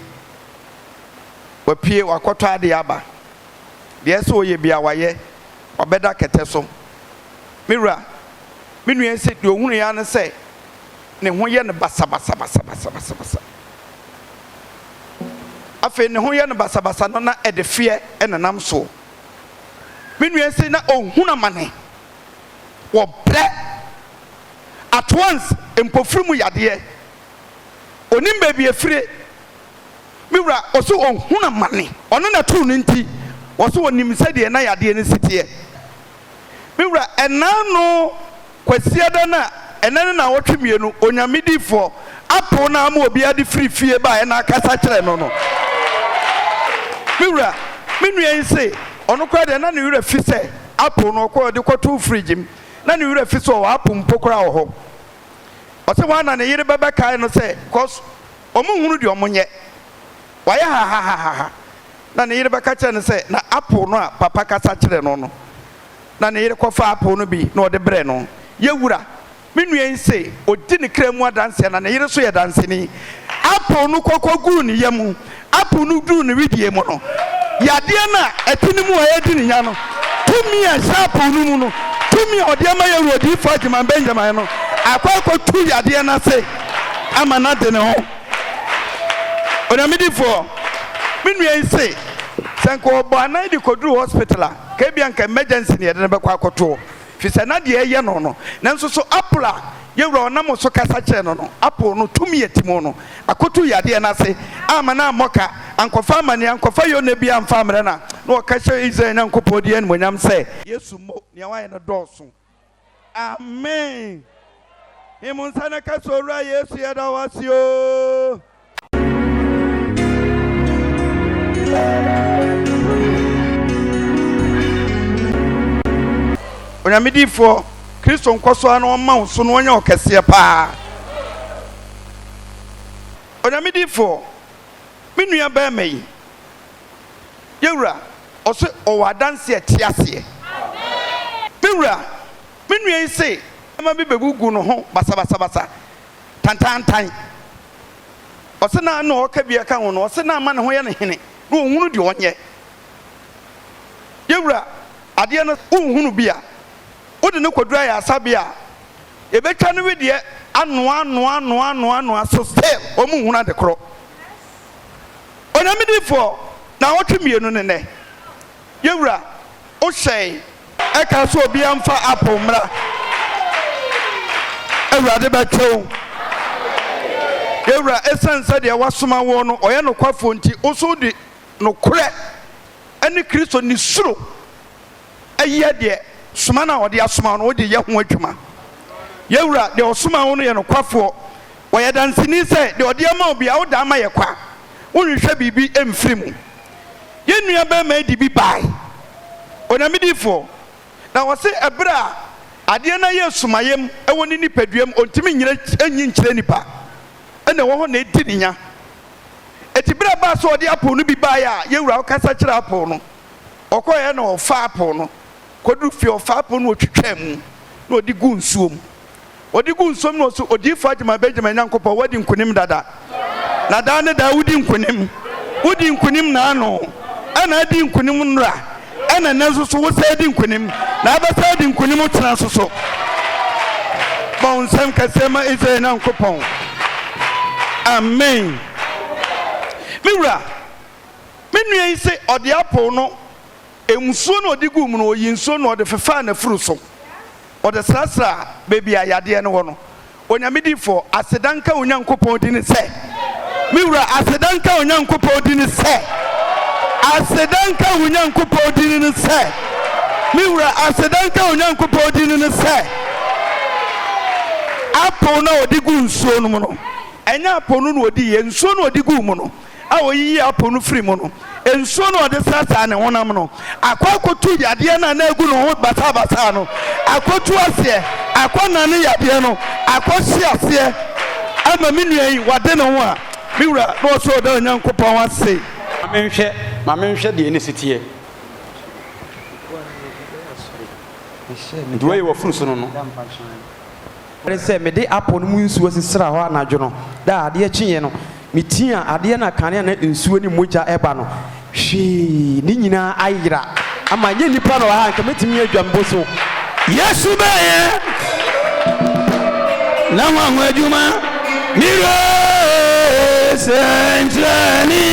wapie wakoto ade aba de so ye bia waye obeda kete so miwura menua se de ohunu ya ne se ne ho ye ne basa afi ne ho ye ne basa no na edefie enenam so menua se na ohunu mane wo bre at once empofrimu yade onim ba bi efire miwura oso ohunu mane ono na tu nti oso onim se de na yade ne sitie miwura enano kwasiada na enane na wotwemienu Onyamedifo apo na ama obi ade frifie ba na akasa kire no no miwura menua yi se ono kwa de na ne wura fi se apo no kwa de kwoto fridge na ne wura fi so apo mpokora wo ho ose wana ne yire baba kai no se cause omo hunu de omonye waya ha na ne yire baka kire no se na apo no a papa kasa kire no no na ne yire kofa apo no bi na ode bre no yewura menua yi se odi ne kremu adanse na ne yire so ye danseni apo no kokogu ne yam apo no du ne widie mu no yade na etinimu a yedi ne nya no tumi a shapo no mu no tumi ode ama ye rodi for Ajman Benjamin no akwa tu yade na se ama na de ne ho Onyamedifo menua yi se senko obo anai di kodru hospital a ka bia nka emergency ne yede ne bekwa akoto fi sɛ na deɛ ɛyɛ no nanso so apple a yɛwura ɔnam so kasa kyerɛ no apple no tumi yɛtimu no akoto yadeɛ no ase ama na mmɔka ankɔfa amane ankɔfa yɛna bi amfa mmerɛ na ɔka hyɛ Israel Nyankopɔn di animuonyam sɛ Yesu mo nea wayɛ no dɔɔso amen himu nsa ne ka sɛ owura Yesu yɛda wase o onyamedifoɔ Kristo nkɔso ano ɔma wo so no ɔnyɛ ɔkɛseɛ paa onyamedifoɔ me nua bɛrima yi yɛwura ɔsɛ ɔwɔ adanse ɛte aseɛ mewura me nua yi se ɛma bi bɛgugu no ho basabasabasa tantantan ɔsɛ na ɔka bi aka ho no ɔsɛ na ama ne ho yɛ ne hene na ɔhunu deɛ ɔnyɛ yɛwura adeɛ no ɔhunu bi a wode ne kwadura yɛ asabe a ɛbɛtwa no wedeɛ anoa so still ɔmu hunu ade korɔ onyamedifoɔ na wɔtwe mmienu ne nɛ yɛwura wohyɛe ɛka so obi amfa apple mmra awurade bɛtwɛw yɛwura ɛsiane sɛ deɛ wasoma wɔ no ɔyɛ nokwafoɔ nti wo so de nokorɛ ɛne Kristo ne suro ɛyɛ deɛ soma na ɔde asoma no wode yɛ ho adwuma yɛwura deɛ ɔsoma wo no yɛ nokwafoɔ wɔyɛ danseni sɛ deɛ ɔde ama obi a woda ama yɛ kwa wonhwehwɛ biribi ɛmfiri mu yɛnnua bɛrima di bi bae onyamedifoɔ na wɔse ɛberɛ a adeɛ no yɛ sumayɛm ɛwɔ ne nipaduam ɔntumi anyi nkyerɛ nipa ɛna ɛwɔ hɔ na ɛdi ne nya ɛti berɛ baa sɛ ɔde apple no bi baeɛ a yɛwura wokasa kyerɛ apple no ɔkɔyɛ na ɔfa apple no kɔduru fie ɔfa apple no ɔtwitwaa mu na ɔde gu nsuom na ɔso odiifo agyema bɛgyema Nyankopɔn wadi nkonim dada na daa ne daa wodi nkonim na ano ɛna adi nkonim nnura ɛna nɛ nso so wosɛ di nkonim na abɛsɛ di nkonim tena nso so ma wo nsɛm kɛsɛ ma Israel Nyankopɔn amen mewura me nua yi sɛ ɔde apple no emusuo na ɔde gu mu no oyi nsuo na ɔde fefa na furu so ɔde srasra beebi a yadeɛ no wɔ no onyamedifoɔ asedanka Onyankopɔn di ne sɛ mewura asedanka Onyankopɔn di ne sɛ asedanka Onyankopɔn di ne sɛ mewura asedanka Onyankopɔn di ne sɛ apple na ɔde gu nsuo no mu no ɛnyɛ apple no na ɔde yɛ nsuo na ɔde gu mu no a ɔyiyi apple no firi mu no nsuo na ɔde sasa ne honam no akɔkotu yadeɛ na egu no ho basabasa no akɔtu aseɛ akɔnane yadeɛ no akɔhye aseɛ ama me nua yi wade ne ho a mewura na ɔsɛ ɔda Onyankopɔn ase
mamenhwɛ deɛ ne sitie nti wɔyɛ wɔfunu so no
sɛ mede apple no mu nsuo sesra hɔ anadwo no da adeɛ kyeeɛ no metia adeɛ na kanea na nsuo ne mogya ɛba no hwee ne nyinaa ayera ama nyɛ nipa na ɔha nka mɛtumi adwambo so
Yesu bɛyɛ na wanwa adwuma mire sɛnkyerɛni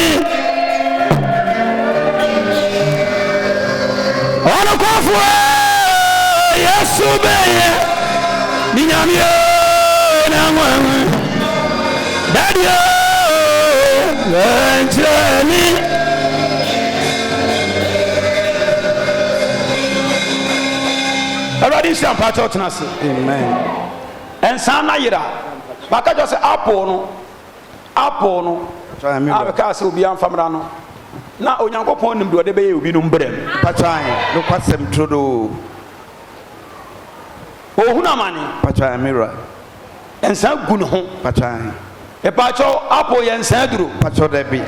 ɔno kɔfoɔ Yesu bɛyɛ minyamie na wanwa dadeɛ sɛnkyerɛni
Everybody say I'm part of tenase.
amen
Ensan na yira. Baka just say apple no. Abeka say obi amfamra no. Na Onyankopɔn nim de ode beye obi no mbrem.
patran no kwasem todo
Ohuna mane.
patran mira
Ensan gu ne ho.
patran
E pa cho apple ye ensan duro.
patro da bi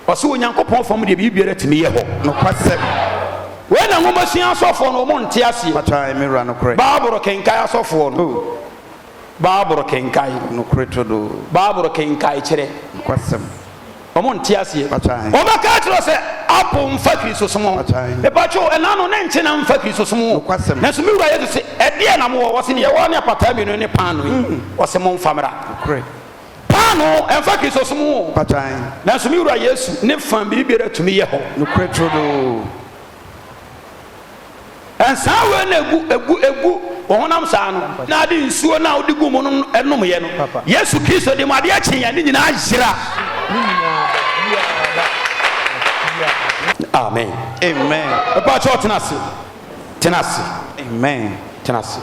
Ose Onyankopɔn fam de bibiara timi ye ho.
no kwasem
When a woman see asofo no mo nte ase.
patran mira no kre
Bible kenkai asofo no. Bible kenkai
no kre todo
Bible kenkai kyere.
kwasem
Omo nte ase.
patran
Oma ka tro se apple mfa Kristo somo.
Patran.
E ba cho ena no ne nche na mfa Kristo somo.
Nokwasem.
Na so mi wura ye se e de na mo wo se ne ye wo ne apata mi no ne pan no. Wo se mo mfamra.
kre
Pan no emfa Kristo somo.
patran
Na so mi wura Yesu ne fam bi biara tumi ye ho.
no kre todo
and sawe na egu honam saa no na ade nsuo na odi gu mu no enom ye no Yesu Kristo de made a chen ya ni nyina ahyira. Amen.
Amen.
Papa cho tenase.
Amen.
Tenase.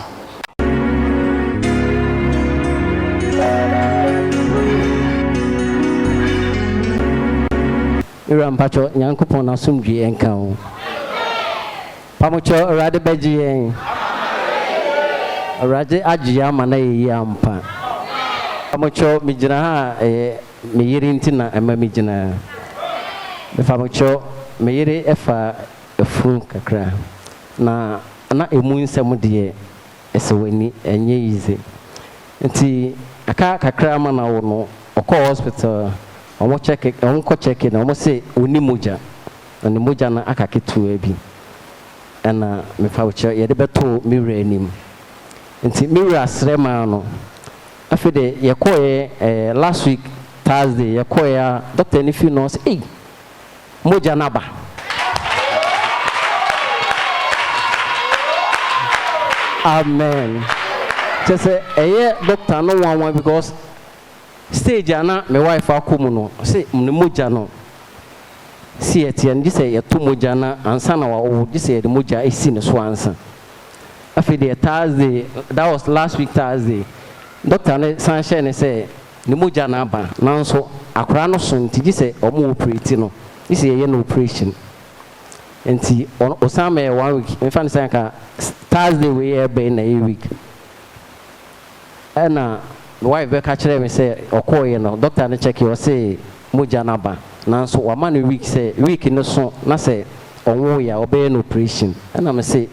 Irampacho Nyankopon asumdwe enka ho. Pamocho Awurade beji en. Awurade agye ama na yeyi ampa. Pamocho migina ha me yiri ntina ema migina. Me pamocho me yiri efa efun kakra. Na emu nsem de esewani enye yize. Nti aka kakra ama na wo no okọ hospital omo check na omo say oni moja na moja na akaketu abi ana me fa uche ye de beto mirror anim nti mirror asrema no afede ye koye last week Thursday ye koye doctor ni fi no say moja na ba amen just say doctor no one because stage ana my wife akomu no say moja no see etian ji say yeto moja na ansa na wa ji say the moja esi ne so ansa afi the Thursday that was last week Thursday doctor ne sunshine say ne moja na ba nanso akora no so nti ji say omo operate no ji say ye no operation enti osama 1 week me fan say ka Thursday we e be na a week ana wife be catch me say okoye no doctor na check you say moja na ba nanso wa man week no so na say onwo ya obey no operation ana me say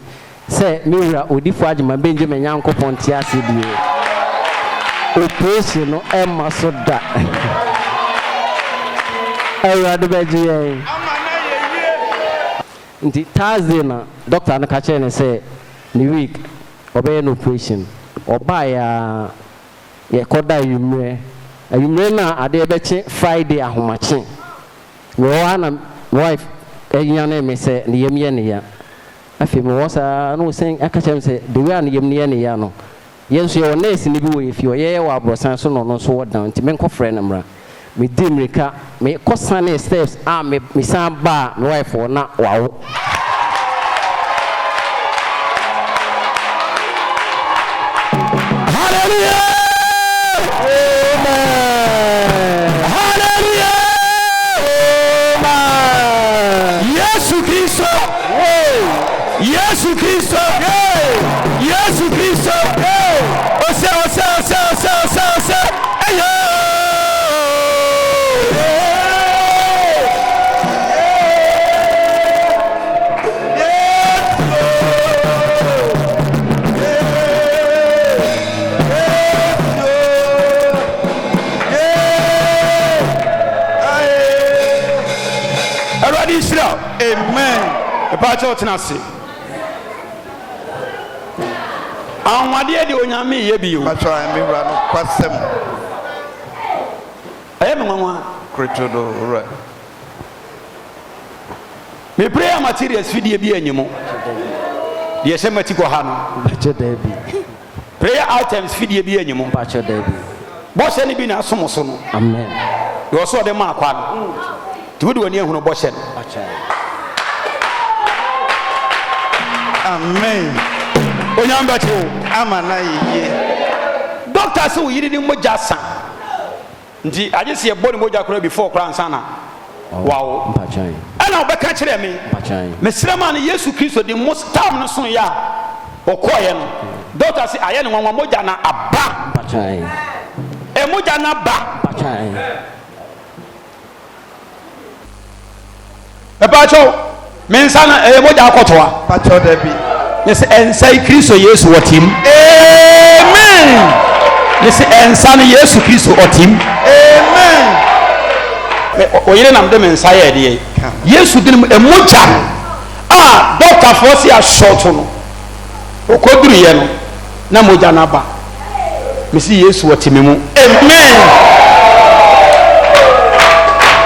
mira odifo agema Benjamin Nyankopon ti ase die operation no e maso da Awurade beji yen nti Thursday na doctor na catch me say ni week obey no operation oba ya ye koda yumre na ade beche Friday ahomache wo ana wife enya na me say ne yem ye ne ya afi me wo sa no sen akachem say the way an yem ne ya no yenso ye nurse ni bi wo efi o ye wa abrosan so no so wo down ti me nko frɛ na mra me dimrika me kosane steps me san ba me wife wo na wawo hallelujah.
Yesu Kristo ose ayo Already Israel. Amen. About your tenacity. Anwade de onyame ye bio
patwa me wura no kwasem
aye me nwanwa
kretodo right
me prayer materials fidie bi anyimo de se matiko ha no
bache dabi
prayer items fidie bi anyimo
bache dabi
bo se ne bi na asomo so no
amen
yo so de ma akwa no ti wodi wani ehunu bo se
bache
amen
onyamba cho
amana yiye
doctor say we yiri ni moja san nti aje se ebọ ni moja kora before kora ansana wow
bache
ana obeka kire me
bache
mesrama na Yesu Kristo di most time no so ya okoye no doctor say aye ni nwanwa moja na aba
bache
moja na ba
bache
eba cho me nsana moja akotoa
patwa dabi
yes ensai Kristo Yesu otim amen yes ensana Yesu Kristo otim
amen
oyire nam de me nsai ede Yesu din emoja doctor for see a short no okoduru ye no na moja na ba me si Yesu otim mu amen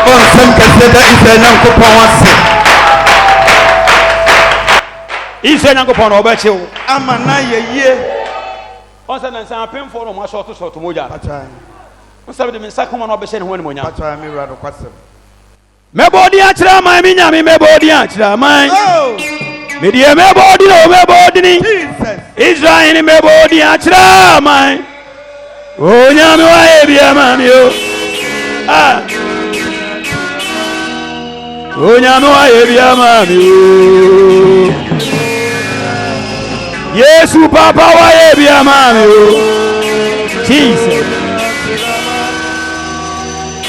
on sem kase da Israel Nyankopon wase
Isa Yankopon Obecho.
Amana ye.
Once and some painful on my short to Moja.
Patrai.
What's up with the second one of the same one?
Patrai, me rather question.
Mebodi achira mai minyami mebodi achira mai.
Oh.
Media mebodi no mebodi.
Jesus.
Israel mebodi achira mai. O nyami wa ebia mami o. Ah. O nyami wa ebia mami o. Yesu papa wa ebia mami o. Jesus.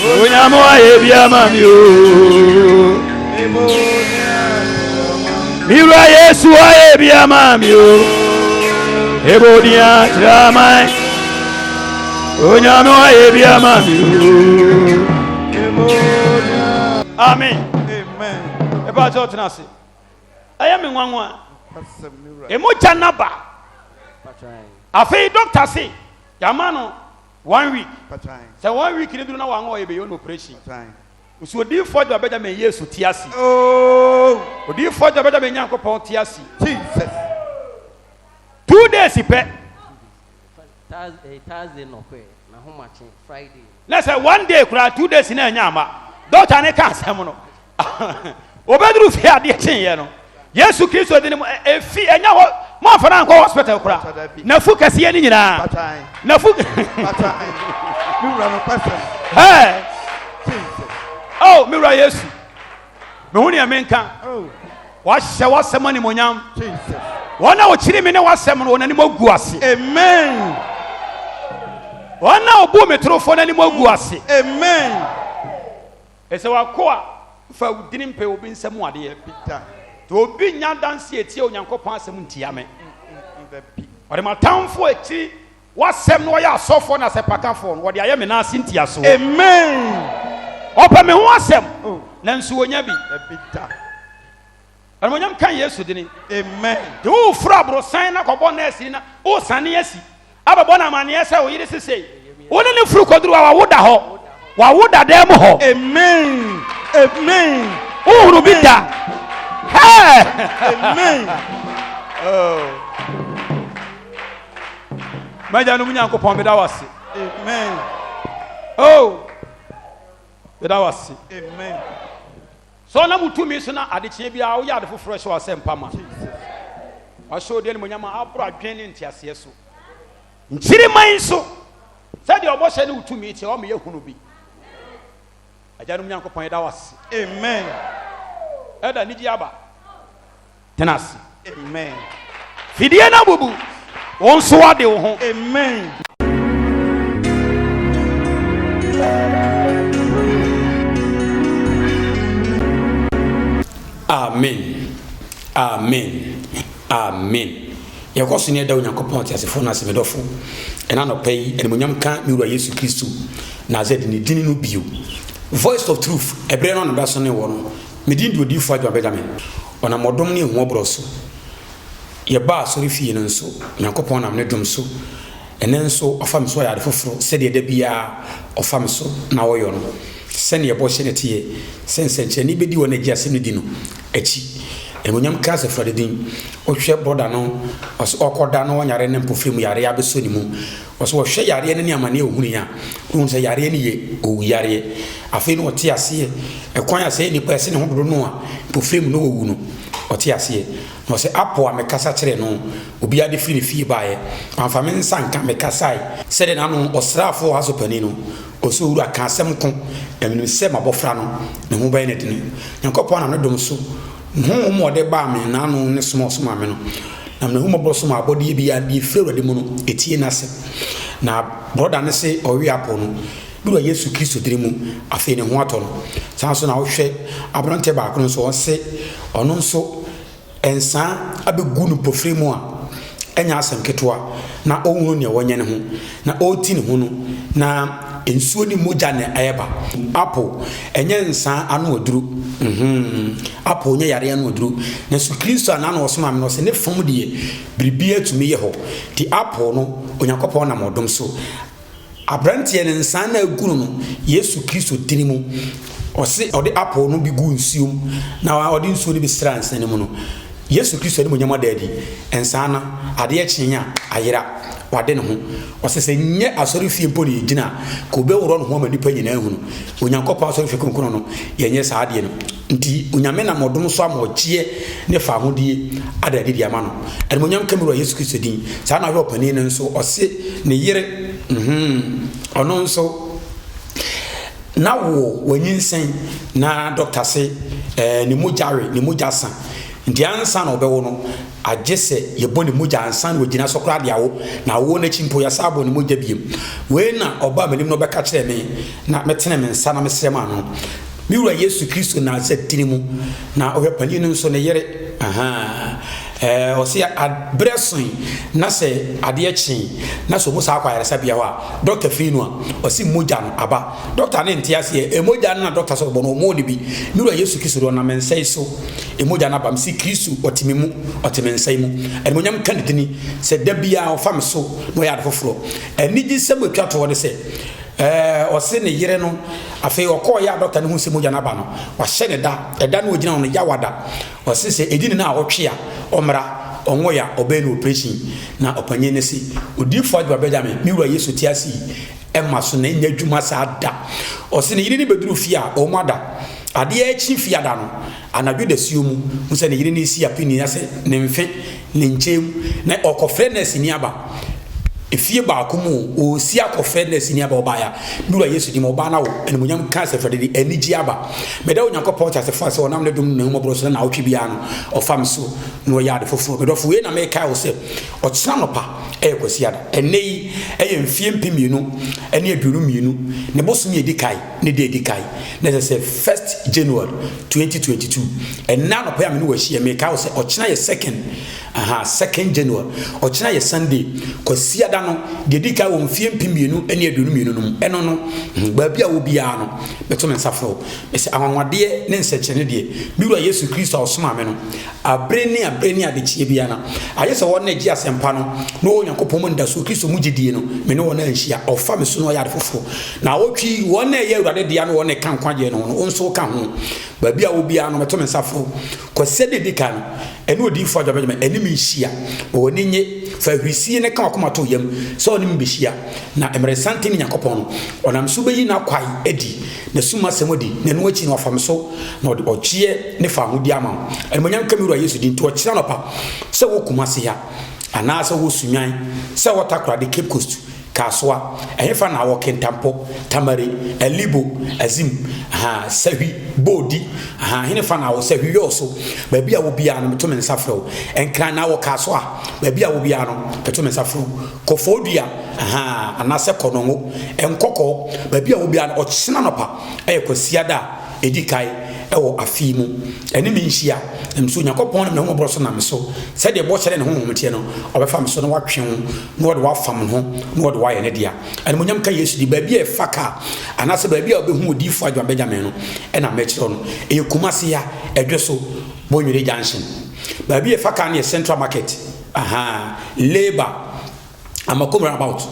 O nyami wa ebia mami o. Mira Yesu wa ebia mami o. Ebodi achira mai. O nyami wa ebia mami o. Amen.
Amen.
Eba jo tenase. Aya me nwanwa. Emu chanaba. Afei doctor say, yamano 1 week. Say 1 week ni duru na wanwa ebe yo no operation. Uso di forge abeja me Yesu tiasi.
Oh.
Odi forge abeja me Nyankopon tiasi.
Jesus.
2 days pe.
Thursday no kwe na ho matching Friday.
Let's say 1 day kura 2 days na nyama. Doctor ne ka asem no. Obedru fi ade chenye no. Yesu Kristo de efi enya ho mo afana nko hospital kura. Na fu kase ni nyina. Na fu Hey. Oh, mira Yesu. Me huni amenka.
Oh.
Wa hye wasem ni monyam.
Jesus.
Wona o chiri me ne wasem no wona ni magu ase.
Amen.
Wona obu metrofo na ni magu ase.
Amen.
Ese wakoa fa udini mpe obi nsem ade
Peter.
to obi nya danse etie Onyankopon asem ntia me. Ode matamfo echi wasem no ya asofo na sepakafo no wode aye me na ase ntia so.
Amen.
Opa me ho asem. Na nso wonya bi.
Peter.
Almonyam kan Yesu dini.
Amen.
De wo fura brosan na kobo na esi na o sane asi. Ababo na mane ese o yire sesei. Woni ne furu koduru wa woda ho. Wa woda dem ho.
Amen. Amen.
Uhuru bi da. Hey.
Amen.
Oh. Maja no Nyankopon beda wase.
Amen.
Oh. Beda wase.
Amen.
So na mutumi so na adechie bia wo ya de foforo hye wase mpama. Wa show de no nyama abro adwen ne ntiase so. Nchiri man so. Said the obo hye ne utumi tie o me yehunu bi. Aja no Nyankopon beda wase.
Amen.
Eda ni ji aba. Tenasi.
Amen.
Fidie na bubu. Won so ade wo ho.
Amen.
Amen. Amen. Amen. Yakoso ne da Onyankopon tiasefo na semedofo. Ena no pay enmonyam ka miwura Yesu Kristo na zed ni dini no bio. Voice of truth. Ebre no da so ne wo no. Medin do di fo adwa Benjamin. Ona modom ne hu obroso. Ye ba so refi no nso. Onyankopon na me dom so. Ene nso ofam so ya de foforo se de da bia ofam so na wo yo no. Sene ye bo hye ne tie. Sense ni bedi wo na gia se no di no. Echi emonyam ka se frade din ohwe broda no oso okoda no nyare ne mpofrem yare ya beso ni mu oso ohwe yare ne amane ohunu ya ohun se yare ne ye o yare afi no ote ase ekwan ase ni pese ne hodoro no a mpofrem no owu no ote ase no se apo amekasa kire no obi ade firi fie baaye amfame nsanka mekasai se de na no osrafo hasopani no oso wuru aka asem ko eminu se mabofra no ne ho baye ne dini Nyankopon na no dom so no mo de ba me na no ne small me no na me humo boso ma body bi ya di fero de mu no etie na se na brother ne se owi apo no bi wa Yesu Kristo dire mu afi ne ho ato no san so na wo hwe abrante ba ko no so se ono nso ensa abegu no pofre mu a enya asem ketwa na ohunu ne wonye ne ho na oti ne ho no na ensuo ni moja ne ayeba apo enye nsa anu oduru apo nye yare anu oduru na su Kristo ana na osoma me no se ne fom de bribia tumi ye ho ti apo no Onyankopon na modom so abrante ne nsa na agunu no Yesu Kristo dini mu ose ode apo no bi gu nsuom na ode nsuo ni bi strans ne mu no yesu kristo ne munyama daadi ensana ade kyenya ayera wade ne ho osese nye asori fie mpo ne gina ko be woro no ho ma nipa nyina ehunu onyankopɔ asori fie konkono no yenye saa ade no nti onyame na modom so amogie ne fa hodie adade dia ma no ade munyam kamiro yesu kristo din saa na hwe opani ne nso ose ne yere ono nso na wo wanyinsen na doctor se ne mujare ne mujasa nti ansa na obewo no agese yebo ne muja ansa na ogina sokra de awo na wo na chimpo ya sabo ne muja biem we na oba manim no beka kire me na metene me nsa na mesrema no miwura yesu kristo na azatini mu na ohwepani no nso ne yere osia adreson na se ade achi na so musa akwa yaresa bia wa doctor finu a osi moja no aba doctor ne ntiase emoja na doctor so bono mo de bi miwura yesu kristo na mensai so emoja na bam si kristo otimimu otimensai mu enmonyam kandidini se da bia ofam so no ya adofofro enigi semotwa to wode se ose ne yire no afi okọ ya doctor ne hu se moja na ba no wa hye ne da eda na ogina no ya wada ose se edini na awotwe a omra onwo ya obenu operation na opanye ne si odifo adwa Benjamin miwura yesu tiasi emma so na nya dwuma sa da ose ne yire ne beduru fie a o mada ade a chi fie da no anadwo da siumu musa ne yire ne si apini ase ne mfe ne nchem na okofre na sini aba efie ba akumu o si akofre na sini aba obaya miwura yesu di mo ba na wo enemunyam cancer for the energy aba meda onyankopɔ ta se fa se onam ne dum ne mo bro so na awtwe bia no ofam so no ya de fofo bedofo we na me kai wo se okyena no pa ekosi ada enei mfie mpimienu ene aduru mienu ne boso mi edikai ne de edikai na se 1st January 2022 enna no pa ya me no wahie me kai wo se okyena ye 2nd January okyena ye Sunday kosi ada no de edikai wo mfie mpimienu ene aduru mienu no eno no ba bia wo bia no beto me nsafo me se awanwade ne nsechene de miwura yesu kristo osoma me no abreni adechie bia na ayese won na gi asempa no nyankopɔ mu ndaso kristo mu gidie no me ne wona anhia ofa me so no ya fofo na wotwi wona ye awurade dia no wona kan kwaje no nso ka ho ba bia wo bia no meto me nsafo kwasede dika no ene odifo adwabema ene me nhia woni nye fa hwisi ne kan akoma to yam so oni mbehia na emresante ni nyankopɔ no onam so beyi na kwai edi na suma semodi na no achi no afam so na odi ochie ne fa hodi ama enmonyam kamiro yesu din to ochira no pa se wo kumase ya anasa wo sunyan se wo takra de Cape Coast kaswa ehefa na wo kentampo tamare elibo azim sahi bodi henefa na wo sahi yoso ba bia wo bia no meto mensafro enkran na wo kaswa ba bia wo bia no meto mensafro kofodua anasa konongo enkoko ba bia wo bia no ochina no pa ekosiada edikai ewo afimu ene menhia emso nyakopon na ho bro so na me so se de bo kyere ne ho hometie no obefa me so no watwe ho no de wafam ho no de waye ne dia ene monyam ka yesu di ba bia efaka anase ba bia obehu odifo adwa Benjamin no ena mekiro no ekumase ya edweso bonwere junction ba bia efaka na Central Market labor amakomra about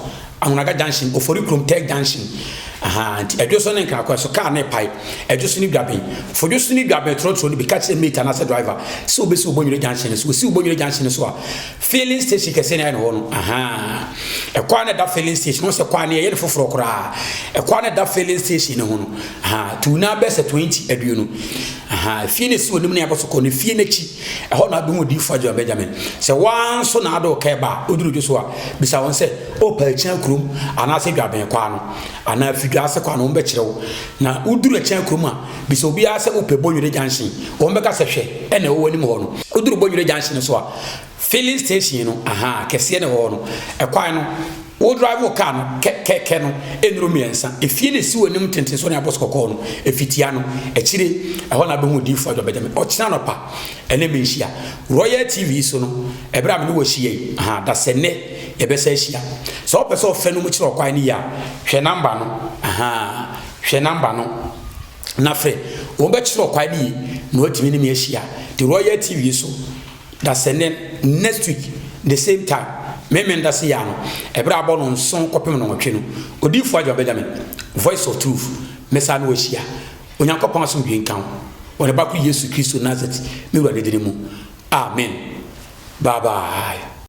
ahunaga junction ofori krom tech junction anti edwoso ne nka kwa so car ne pai edwoso ni dwaben fodwoso ni dwaben trotro ni be catch meter na se driver so obesi obonwere junction so si obonwere junction so a filling station kese na no no ekwa na da filling station no se kwa na ye foforo kora ekwa na da filling station no no tu na be se 20 aduonu fie ne si onim na yaboso ko ne fie na chi eho na adum odi fa jo Benjamin se wan so na ado ka ba oduru jo so a bisa won se o pa chan krum ana se dwaben kwa no ana ase kwa no mbekyerew na uduru akyan kroma bi so obi ase ope bonwere junction o mbeka se hwe ene wo wani mo ho no uduru bonwere junction so a filling station no kese ne ho no ekwan no wo drive car no keke no enuru miensa efie ne si wonim tenten so ne abos kokko no efitia no ekire eho na be hu di fo adwa Benjamin o kina no pa ene menhia Royal TV so no ebra me no wo hie da se ne ebesa hia so opese ofenu mu kire okwan ni ya hwe number no hwe number no na fre wo be kire okwan ni no otimi ni me hia the Royal TV so da se ne next week the same time memenda se ya no ebra abo no nson kopem no twwe no odifo adwa Benjamin voice of truth mesa no hia onyankopon aso dwen kan wona ba ku Yesu Kristo Nazareth me wura de mu amen. Bye bye.